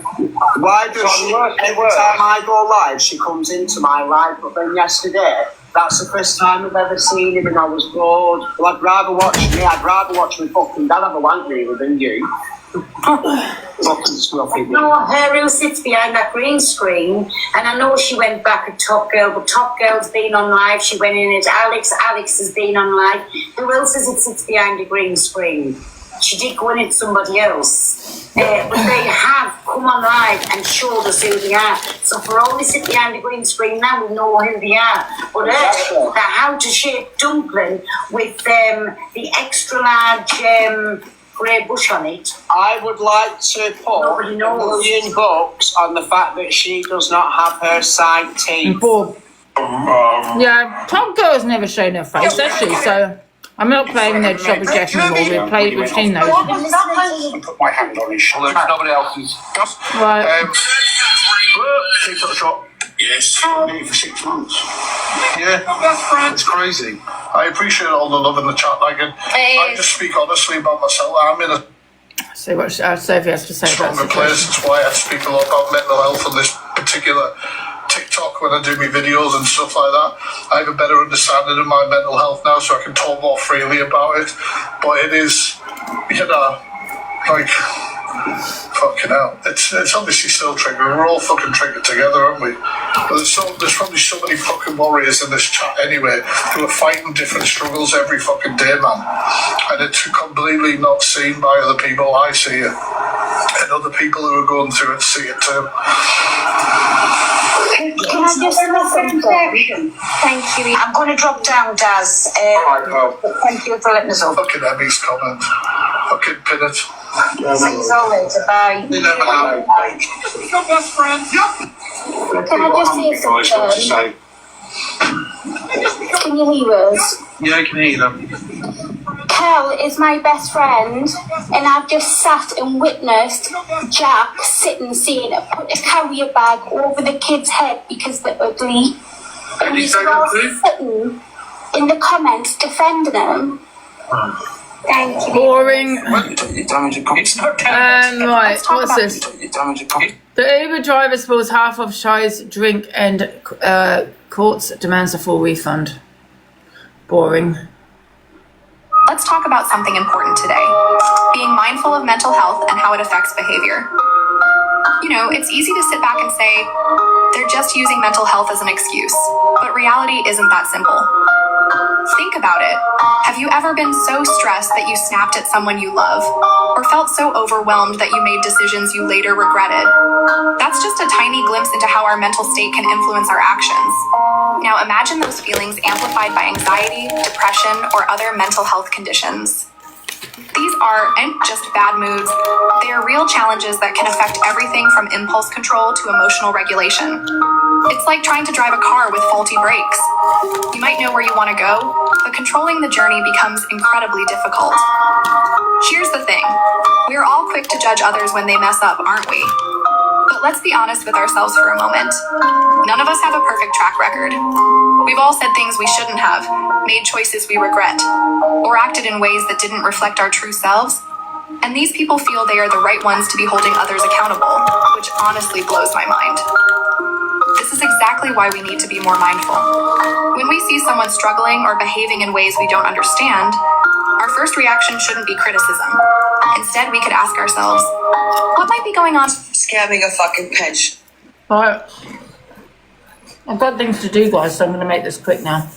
Why does she, every time I go live, she comes into my live, but then yesterday, that's the first time I've ever seen him and I was bored. Well, I'd rather watch my fucking dad have a wank really than you. Fucking scruffy. No, her who sits behind that green screen, and I know she went back at Top Girl, but Top Girl's been on live, she went in at Alex has been on live. Who else is it sits behind the green screen? She did go in at somebody else. But they have come on live and showed us who they are. So for all we sit behind the green screen now, we know who they are. But the how to shape dumpling with the extra large grey bush on it. I would like to put $1 million on the fact that she does not have her side teeth. Yeah, Top Girl's never shown her face, has she? So I'm not playing the job with Jeff anymore. We've seen those. Put my hand on his shoulder. Nobody else's. Right. She took a shot. Yes. For 6 months. Yeah, it's crazy. I appreciate all the love in the chat. I just speak honestly about myself. I'm in a See what Sophie has to say about stronger place. That's why I speak a lot about mental health on this particular TikTok when I do my videos and stuff like that. I have a better understanding of my mental health now, so I can talk more freely about it. But it is, like, fucking hell. It's obviously still triggered. We're all fucking triggered together, aren't we? But there's probably so many fucking warriors in this chat anyway who are fighting different struggles every fucking day, man. And it's completely not seen by other people. I see it. And other people who are going through it see it too. Can I just say something? Thank you. I'm going to drop down, Daz. Thank you for letting us know. Fucking Emmy's comment. Fucking pin it. See you all later. Bye. You never know. Your best friend. Can I just say something? Can you hear us? Yeah, I can hear them. Kel is my best friend, and I've just sat and witnessed Jack sitting, seeing it, put a carrier bag over the kid's head because they're ugly. And he's all sitting in the comments defending them. Thank you. Boring. It's not right, what's this? The Uber driver spills half of Shai's drink and courts demands a full refund. Boring. Let's talk about something important today. Being mindful of mental health and how it affects behavior. You know, it's easy to sit back and say, they're just using mental health as an excuse. But reality isn't that simple. Think about about it. Have you ever been so stressed that you snapped at someone you love? Or felt so overwhelmed that you made decisions you later regretted? That's just a tiny glimpse into how our mental state can influence our actions. Now imagine those feelings amplified by anxiety, depression, or other mental health conditions. These aren't just bad moods, they are real challenges that can affect everything from impulse control to emotional regulation. It's like trying to drive a car with faulty brakes. You might know where you want to go, but controlling the journey becomes incredibly difficult. Here's the thing, we're all quick to judge others when they mess up, aren't we? But let's be honest with ourselves for a moment. None of us have a perfect track record. We've all said things we shouldn't have, made choices we regret, or acted in ways that didn't reflect our true selves. And these people feel they are the right ones to be holding others accountable, which honestly blows my mind. This is exactly why we need to be more mindful. When we see someone struggling or behaving in ways we don't understand, our first reaction shouldn't be criticism. Instead, we could ask ourselves, what might be going on? Scamming a fucking pension. Alright. I've got things to do, guys, so I'm going to make this quick now.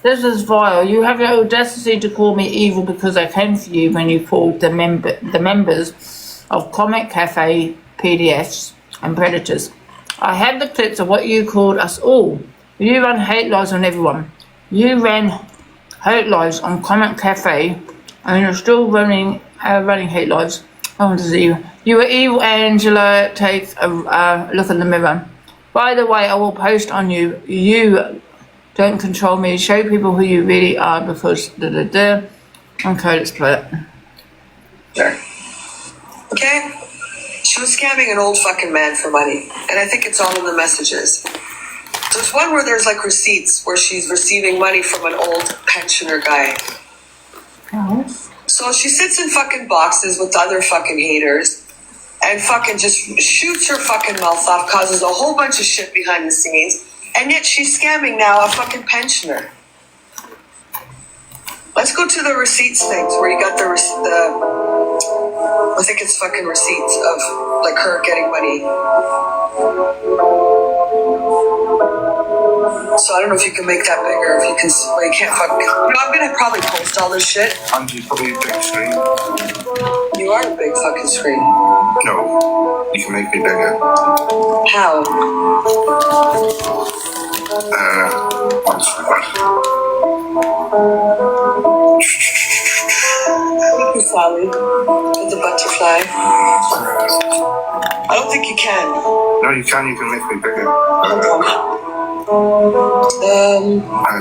This is vile. You have the audacity to call me evil because I came for you when you called the members of Comic Cafe PDFs and predators. I have the clips of what you called us all. You run hate lives on everyone. You ran hate lives on Comic Cafe, and you're still running hate lives. Oh, this is evil. You were evil, Angela. Take a look in the mirror. By the way, I will post on you. You don't control me. Show people who you really are because Okay, let's play it. Sure. Okay? She was scamming an old fucking man for money. And I think it's all in the messages. There's one where there's like receipts where she's receiving money from an old pensioner guy. Oh. So she sits in fucking boxes with other fucking haters and fucking just shoots her fucking mouth off, causes a whole bunch of shit behind the scenes, and yet she's scamming now a fucking pensioner. Let's go to the receipts things where you got the I think it's fucking receipts of like her getting money. So I don't know if you can make that bigger, if you can, well, you can't fucking, I'm gonna probably post all this shit. Angie, put me a big screen. You are a big fucking screen. No, you can make me bigger. How? One second. Thank you, Sally, with the butterfly. I don't think you can. No, you can make me bigger. I don't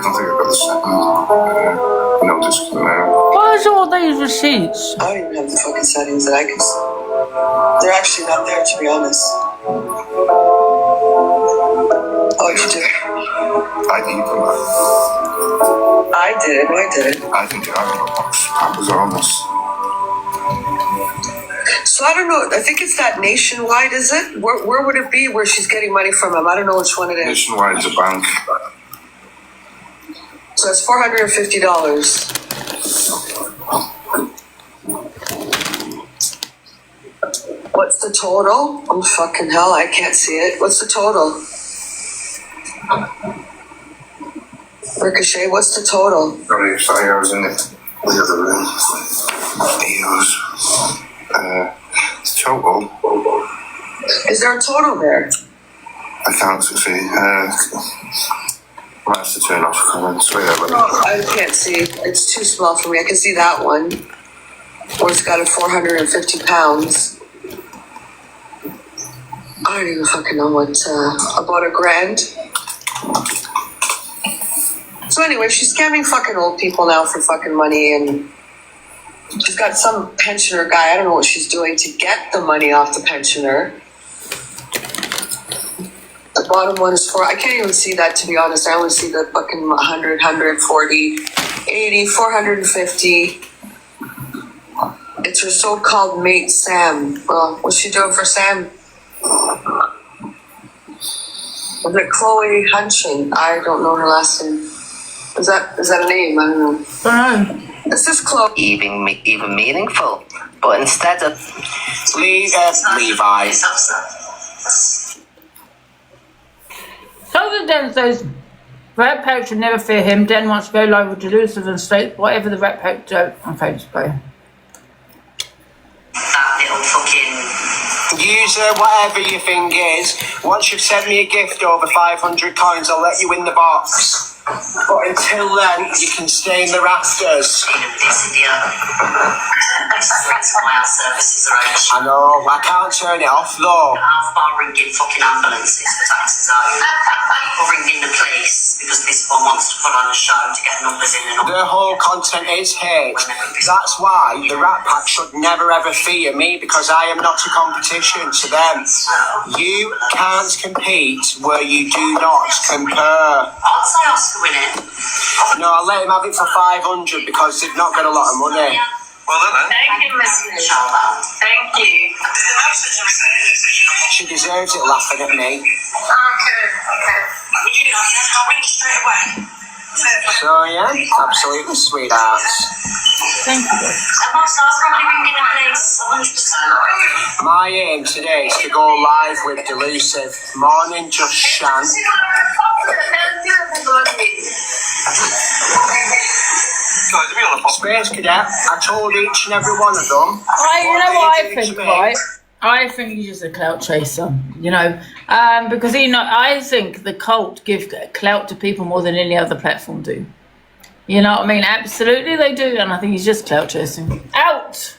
think I've got the settings. No, just now. What is all these receipts? I don't even have the fucking settings that I can see. They're actually not there, to be honest. Oh, you did? I didn't put that. I did it. No, I did it. I think I got a box. That was on this. So I don't know. I think it's that Nationwide, is it? Where would it be where she's getting money from him? I don't know which one it is. Nationwide is a bank. So it's $450. What's the total? Oh, fucking hell, I can't see it. What's the total? Ricochet, what's the total? Sorry, I was in the other room. The total. Is there a total there? I can't see. I have to turn off comments. No, I can't see. It's too small for me. I can see that one. Where it's got a 450 pounds. I don't even fucking know what, about $1,000. So anyway, she's scamming fucking old people now for fucking money, and she's got some pensioner guy. I don't know what she's doing to get the money off the pensioner. The bottom one is I can't even see that, to be honest. I only see the fucking 100, 140, 80, 450. It's her so-called mate, Sam. Well, what's she doing for Sam? Is it Chloe Hunching? I don't know her last name. Is that a name? I don't know. This is Chloe. Even meaningful, but instead of Levi. So the downstairs. Rat Pack should never fear him. Den wants to go live with delusive and state whatever the Rat Pack do on Facebook. That little fucking User, whatever your thing is, once you've sent me a gift over 500 coins, I'll let you in the box. But until then, you can stay in the rafters. this idiot. That's why our services are over. I know, I can't turn it off though. Half bar ringing fucking ambulances for taxis out. People ringing the police because this one wants to put on a show to get numbers in and all. The whole content is hate. That's why the Rat Pack should never ever fear me, because I am not a competition to them. You can't compete where you do not compare. I'll say Oscar win it. No, I'll let him have it for 500 because they've not got a lot of money. Well done, Thank you, Mr. Shaw. Thank you. She deserves it laughing at me. Okay. Would you like that? I'll ring you straight away. So yeah, absolutely sweethearts. Thank you. I'll probably ring in the police 100%. My aim today is to go live with Delusive. Morning, Just Shan. Space Cadet, I told each and every one of them. You know what I think, right? I think he's just a clout chaser, you know, because I think the cult give clout to people more than any other platform do. You know what I mean? Absolutely they do, and I think he's just clout chasing. Out!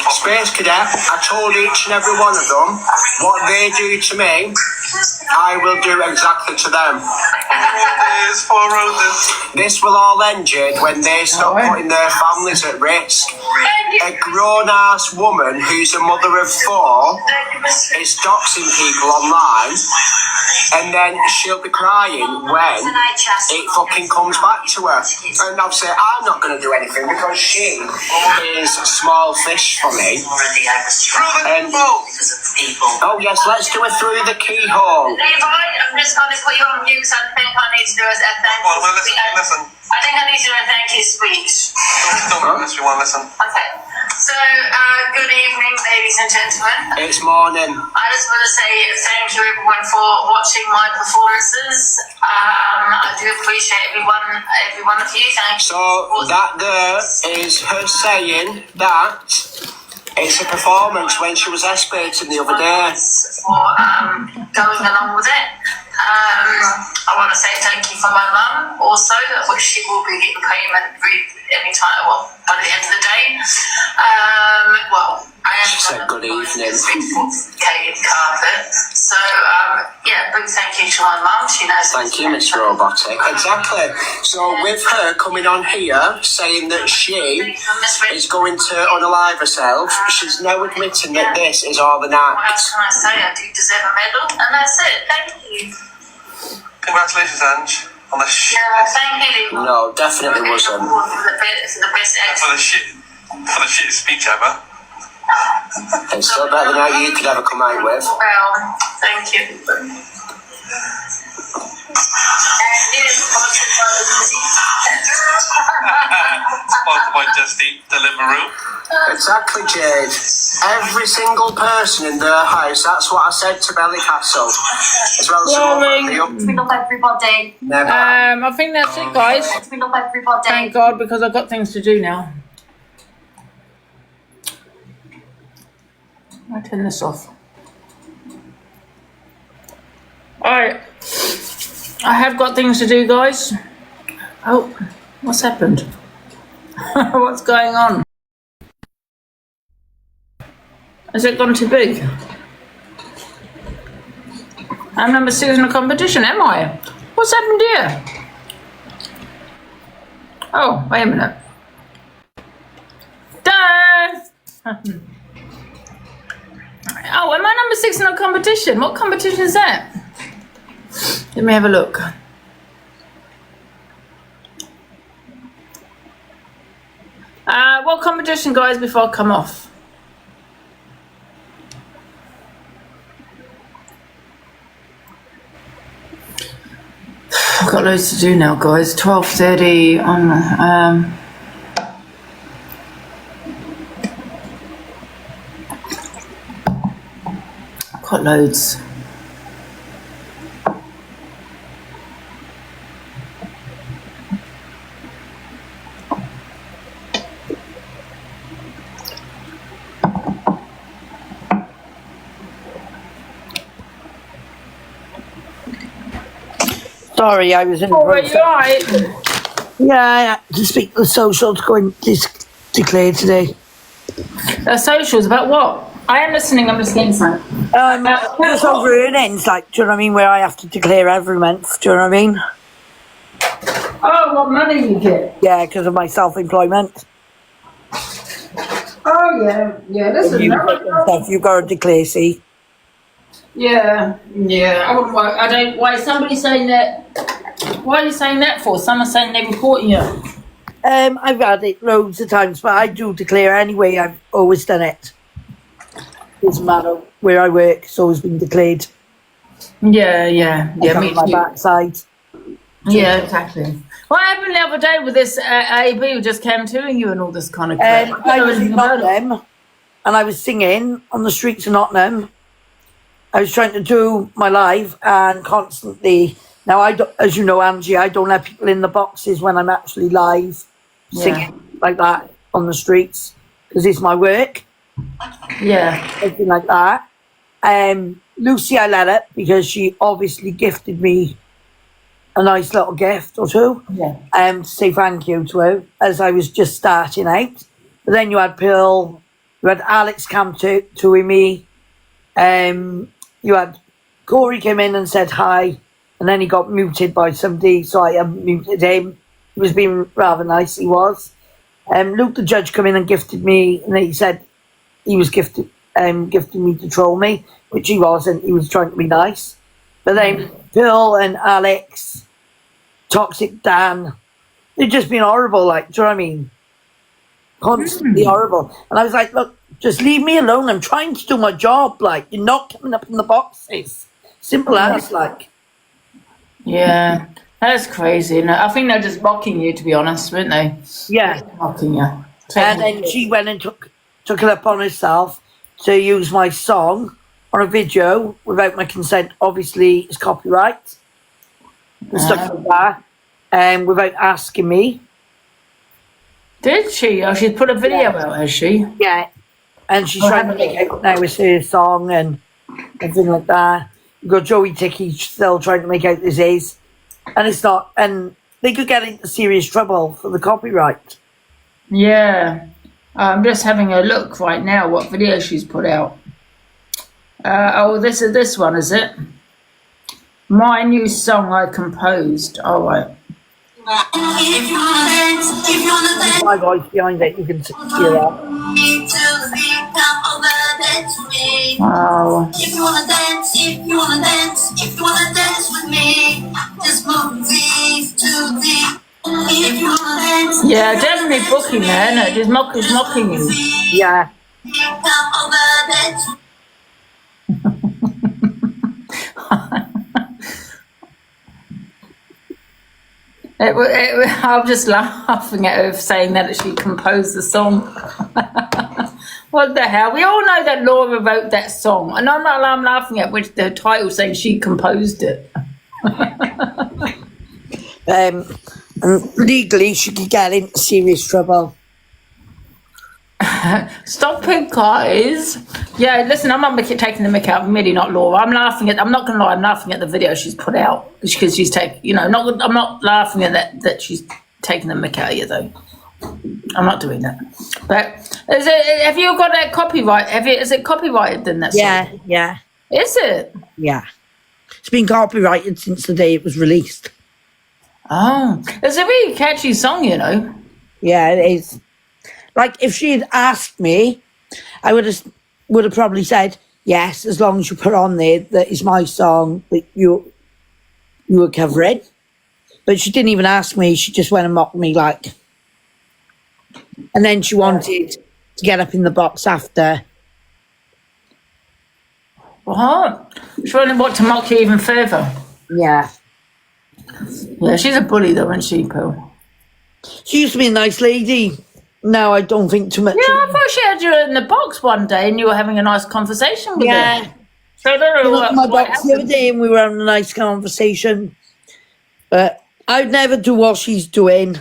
Space Cadet, I told each and every one of them what they do to me, I will do exactly to them. This will all end, Jade, when they stop putting their families at risk. A grown-ass woman who's a mother of 4 is doxing people online, and then she'll be crying when it fucking comes back to her. And I'll say, I'm not going to do anything because she is small fish for me. And, oh yes, let's do it through the keyhole. I'm just going to put you on mute because I think I need to do a thank you. Listen. I think I need to do a thank you speech. Don't unless you want to listen. Okay. So, good evening, ladies and gentlemen. It's morning. I just want to say thank you, everyone, for watching my performances. I do appreciate every one of you. Thank you. So, that there is her saying that it's a performance when she was aspirating the other day. For going along with it. I want to say thank you for my mum also, which she will be getting payment any time, well, by the end of the day. I am she said good evening. Carpet. So, yeah, big thank you to my mum. She knows. Thank you, Miss Robotic. Exactly. So, with her coming on here saying that she is going to unalive herself, she's now admitting that this is all an act. What else can I say? I do deserve a medal, and that's it. Thank you. Congratulations, Ange, on the shit. Yeah, thank you. No, definitely wasn't. For the best shit speech ever. It's still better than how you could ever come out with. Well, thank you. Sponsored by Just Eat Deliveroo. Exactly, Jade. Every single person in their house, that's what I said to Belly Castle. As well as We love everybody. Never. I think that's it, guys. We love everybody. Thank God, because I've got things to do now. I'll turn this off. Alright. I have got things to do, guys. Oh, what's happened? What's going on? Has it gone too big? I'm number 6 in the competition, am I? What's happened here? Oh, wait a minute. Done! Oh, am I number 6 in a competition? What competition is that? Let me have a look. What competition, guys, before I come off? I've got loads to do now, guys. 12:30 on got loads. Sorry, I was in the process. You right? Yeah, I had to speak to the social to go and declare today. Socials about what? I am listening. I'm just getting something. Just over earnings, like, do you know what I mean? Where I have to declare every month. Do you know what I mean? Oh, what money you get? Yeah, because of my self-employment. Oh yeah, yeah. Listen, You've got to declare, see. Yeah. I wouldn't work. I don't. Why is somebody saying that? Why are you saying that for? Someone's saying they're reporting you. I've had it loads of times, but I do declare anyway. I've always done it. Doesn't matter where I work; it's always been declared. Yeah. Me my backside. Yeah, exactly. What happened the other day with this AB who just came to you and all this kind of crap? I was in Nottingham, and I was singing on the streets of Nottingham. I was trying to do my live, and constantly. Now, as you know, Angie, I don't let people in the boxes when I'm actually live singing like that on the streets because it's my work. Yeah. Something like that. Lucy, I let it because she obviously gifted me a nice little gift or two. Yeah. To say thank you to her as I was just starting out. But then you had Pearl, you had Alex come to me. You had Corey came in and said hi. And then he got muted by somebody, so I muted him. He was being rather nice, he was. Luke, the judge, come in and gifted me, and he said he was gifting me to troll me, which he wasn't. He was trying to be nice. But then Bill and Alex, Toxic Dan, they've just been horrible, like, do you know what I mean? Constantly horrible. And I was like, look, just leave me alone. I'm trying to do my job. Like, you're not coming up in the boxes. Simple as, like. Yeah, that's crazy. No, I think they're just mocking you, to be honest, weren't they? Yeah. Mocking you. And then she went and took it upon herself to use my song on a video without my consent. Obviously, it's copyright and stuff like that, and without asking me. Did she? Oh, she's put a video out, has she? Yeah. And she's trying to make out now it's her song and everything like that. You've got Joey Ticky still trying to make out this is. And it's not. And they could get into serious trouble for the copyright. Yeah. I'm just having a look right now what video she's put out. This is this one, is it? My new song I composed. All right. My voice behind it, you can hear that. Wow. If you wanna dance, if you wanna dance, if you wanna dance with me, just move these to the. If you wanna dance, yeah, definitely booking there, isn't it? Just mocking you. Yeah. come over, dance. I'm just laughing at her saying that she composed the song. What the hell? We all know that Laura wrote that song, and I'm laughing at which the title saying she composed it. Legally, she could get into serious trouble. Stop it, guys. Yeah, listen, I'm not taking the mick out. I'm really not Laura. I'm not gonna lie, I'm laughing at the video she's put out because she's I'm not laughing at that she's taking the mick out of you though. I'm not doing that. But have you got that copyright? Is it copyrighted then? That song? Yeah. Is it? Yeah. It's been copyrighted since the day it was released. Oh, it's a really catchy song, you know. Yeah, it is. Like, if she had asked me, I would have probably said, yes, as long as you put on there that is my song that you were covering. But she didn't even ask me. She just went and mocked me, like. And then she wanted to get up in the box after. What? She wanted to mock you even further? Yeah. Yeah, she's a bully though, isn't she, Pearl? She used to be a nice lady. No, I don't think too much. Yeah, I thought she had you in the box one day and you were having a nice conversation with her. So I don't know My box the other day, and we were having a nice conversation. But I'd never do what she's doing.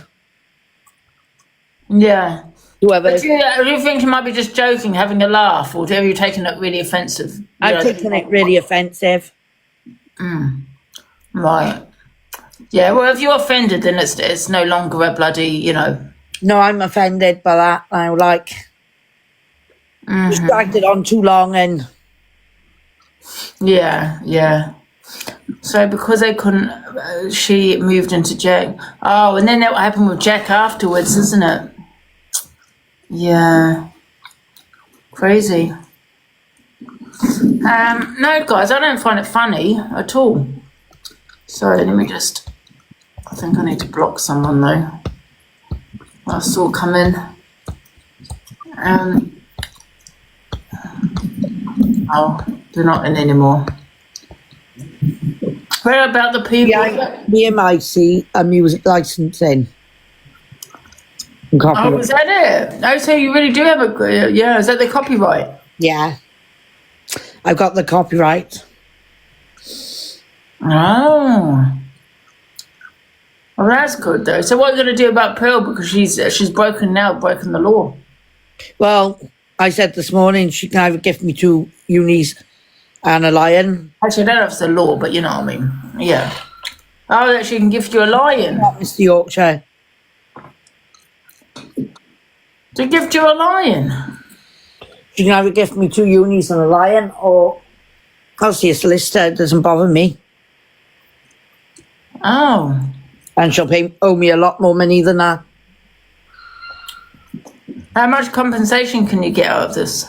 Yeah. Whoever. But do you think she might be just joking, having a laugh, or have you taken it really offensive? I've taken it really offensive. Right. Yeah, well, if you're offended, then it's no longer a bloody, No, I'm offended by that. I just dragged it on too long, and yeah. So because they couldn't, she moved into Jack. Oh, and then that happened with Jack afterwards, isn't it? Yeah. Crazy. No, guys, I don't find it funny at all. Sorry, let me just... I think I need to block someone, though. I saw come in. Oh, they're not in anymore. Where about the people? Yeah, BMIC and music licensing. Oh, is that it? Oh, so you really do have a... Yeah, is that the copyright? Yeah. I've got the copyright. Oh. Well, that's good, though. So what are you going to do about Pearl? Because she's broken the law. Well, I said this morning she can either gift me 2 unis and a lion. Actually, I don't know if it's the law, but you know what I mean. Yeah. Oh, that she can gift you a lion. Not Mr. Yorkshire. To gift you a lion? She can either gift me 2 unis and a lion, or I'll see a solicitor. It doesn't bother me. Oh. And she'll owe me a lot more money than that. How much compensation can you get out of this?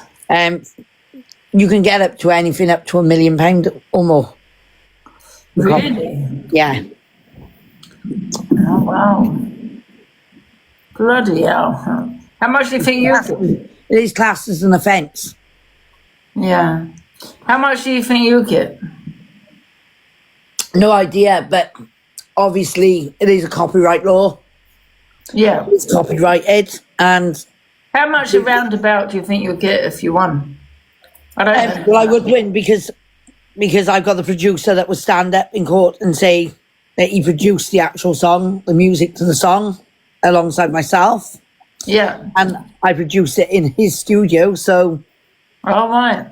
You can get up to anything up to £1 million or more. Really? Yeah. Oh, wow. Bloody hell. How much do you think you get? It is classed as an offence. Yeah. How much do you think you get? No idea, but obviously it is a copyright law. Yeah. It's copyrighted, and... How much roundabout do you think you'll get if you won? I don't know. Well, I would win because I've got the producer that would stand up in court and say that he produced the actual song, the music to the song, alongside myself. Yeah. And I produced it in his studio, so... Oh, right.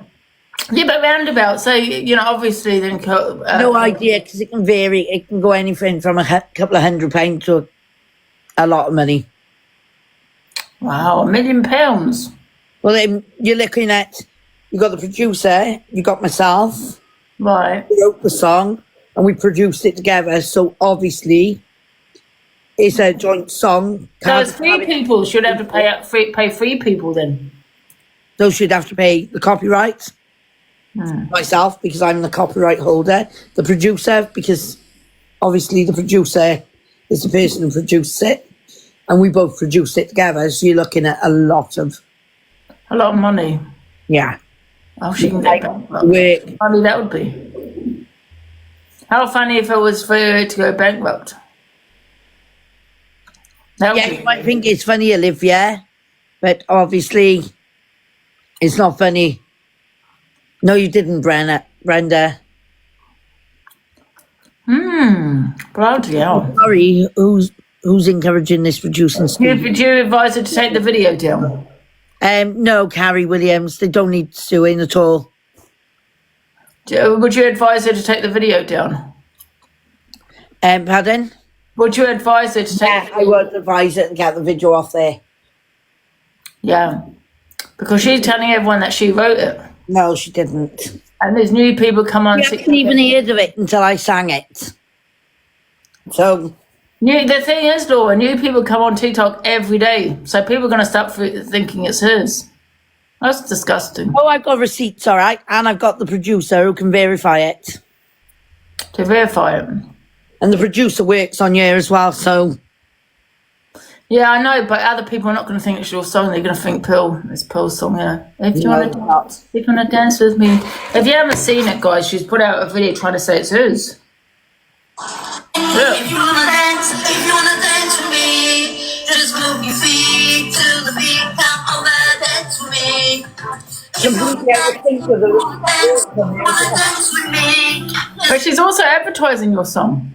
Yeah, but roundabout, so, obviously then... no idea, because it can vary. It can go anything from a couple of £100 to a lot of money. Wow, £1 million? Well, then you're looking at... You got the producer, you got myself. Right. We wrote the song, and we produced it together, so obviously... It's a joint song. So it's 3 people should have to pay 3 people then? Those should have to pay the copyright. Myself, because I'm the copyright holder. The producer, because obviously the producer is the person who produced it. And we both produced it together, so you're looking at a lot of money. Yeah. Oh, she can get bankrupt. Funny that would be. How funny if it was for her to go bankrupt? You might think it's funny, Olivia, but obviously it's not funny. No, you didn't, Brenda. Bloody hell. Sorry, who's encouraging this producing scheme? Did you advise her to take the video down? No, Carrie Williams. They don't need suing at all. Would you advise her to take the video down? Pardon? Would you advise her to take... I would advise her to get the video off there. Yeah. Because she's telling everyone that she wrote it. No, she didn't. And there's new people come on... You haven't even heard of it until I sang it. So... The thing is, Laura, new people come on TikTok every day. So people are going to start thinking it's hers. That's disgusting. Oh, I've got receipts, all right? And I've got the producer who can verify it. To verify it? And the producer works on you as well, so... Yeah, I know, but other people are not going to think it's your song. They're going to think it's Pearl's song, yeah. If you want to dance with me. If you haven't seen it, guys, she's put out a video trying to say it's hers. If you wanna dance with me, just move your feet to the beat. Come over, dance with me. completely out of sync with But she's also advertising your song.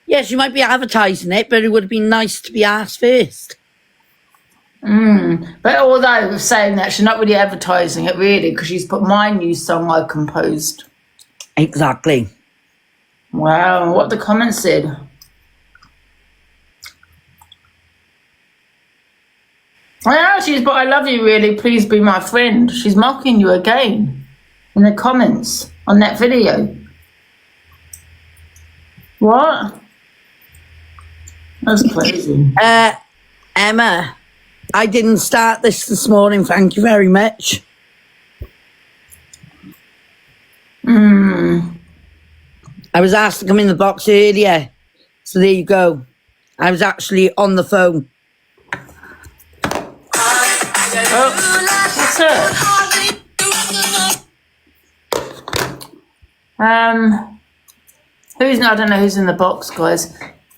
Yeah, she might be advertising it, but it would have been nice to be asked first. But although saying that, she's not really advertising it really, because she's put my new song I composed. Exactly. Wow, what the comments said. Yeah, she's but I love you really, please be my friend. She's mocking you again in the comments on that video. What? That's crazy. Emma, I didn't start this morning, thank you very much. I was asked to come in the box earlier, so there you go. I was actually on the phone. Oh, what's that? I don't know who's in the box, guys.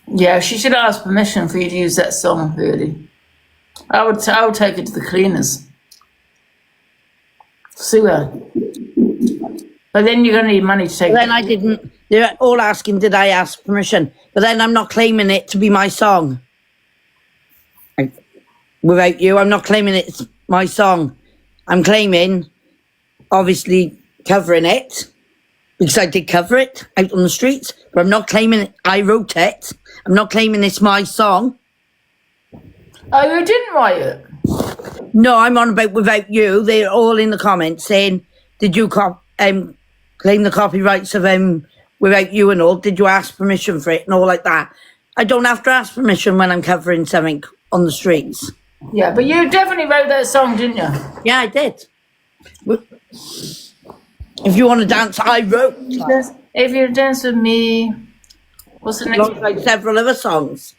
Yeah, she should ask permission for you to use that song, really. I would take it to the cleaners. Sue her. But then you're going to need money to take it. Then I didn't. They're all asking, did I ask permission? But then I'm not claiming it to be my song. Without you, I'm not claiming it's my song. I'm claiming, obviously, covering it. Because I did cover it out on the streets. But I'm not claiming I wrote it. I'm not claiming it's my song. Oh, you didn't write it? No, I'm on about without you. They're all in the comments saying, did you claim the copyrights of without you and all? Did you ask permission for it and all like that? I don't have to ask permission when I'm covering something on the streets. Yeah, but you definitely wrote that song, didn't you? Yeah, I did. If you want to dance, I wrote. If you dance with me, what's the next? Like several other songs,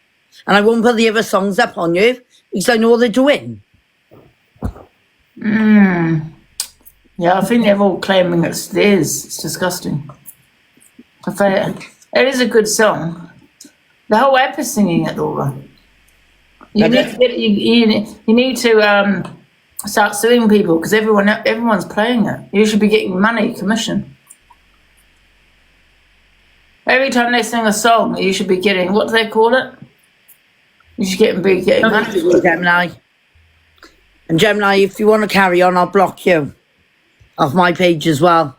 and I won't put the other songs up on you because I know what they're doing. Yeah, I think they're all claiming it's theirs. It's disgusting. It is a good song. The whole app is singing it, Laura. You need to start suing people because everyone's playing it. You should be getting money, commission. Every time they sing a song, you should be getting, what do they call it? You should be getting money. Gemini. And Gemini, if you want to carry on, I'll block you off my page as well.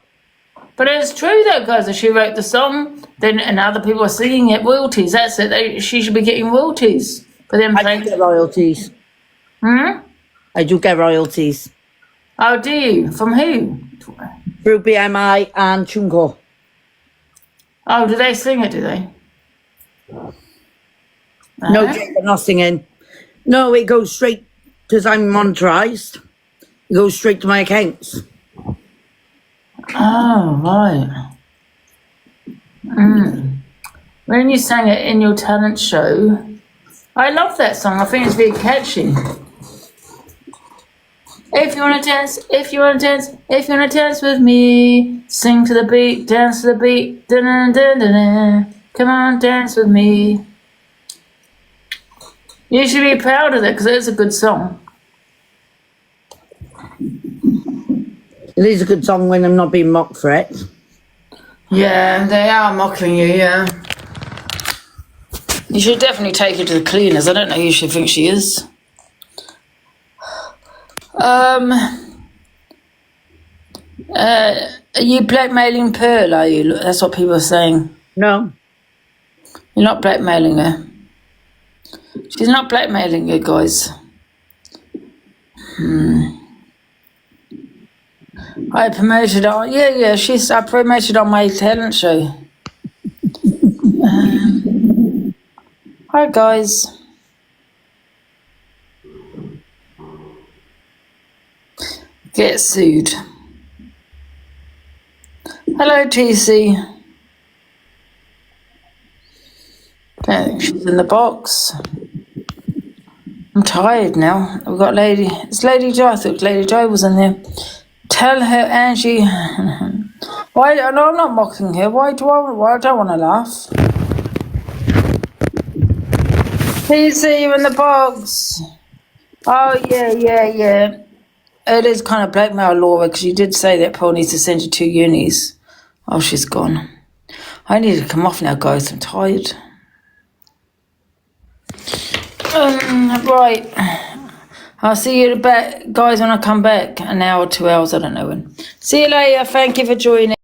But it's true though, guys, if she wrote the song, then and other people are singing it, royalties, that's it. She should be getting royalties for them playing. I do get royalties. I do get royalties. Oh, do you? From who? Through BMI and Chunko. Oh, do they sing it, do they? No, they're not singing. No, it goes straight, because I'm monetized. It goes straight to my accounts. Oh, right. When you sang it in your talent show, I love that song. I think it's very catchy. If you want to dance, if you want to dance, if you want to dance with me, sing to the beat, dance to the beat, da-da-da-da-da. Come on, dance with me. You should be proud of it because it's a good song. It is a good song when I'm not being mocked for it. Yeah, they are mocking you, yeah. You should definitely take her to the cleaners. I don't know who she thinks she is. Are you blackmailing Pearl, are you? That's what people are saying. No. You're not blackmailing her. She's not blackmailing you, guys. I promoted on, I promoted on my talent show. Hi, guys. Get sued. Hello, TC. Don't think she's in the box. I'm tired now. We've got Lady. It's Lady Jo. I thought Lady Jo was in there. Tell her, Angie. Why? No, I'm not mocking her. Why I don't want to laugh. TC, you in the box? Oh yeah. it is kind of blackmail, Laura, because you did say that Paul needs to send you 2 unis. Oh, she's gone. I need to come off now, guys. I'm tired. Right. I'll see you back, guys, when I come back. An hour, 2 hours, I don't know when. See you later. Thank you for joining.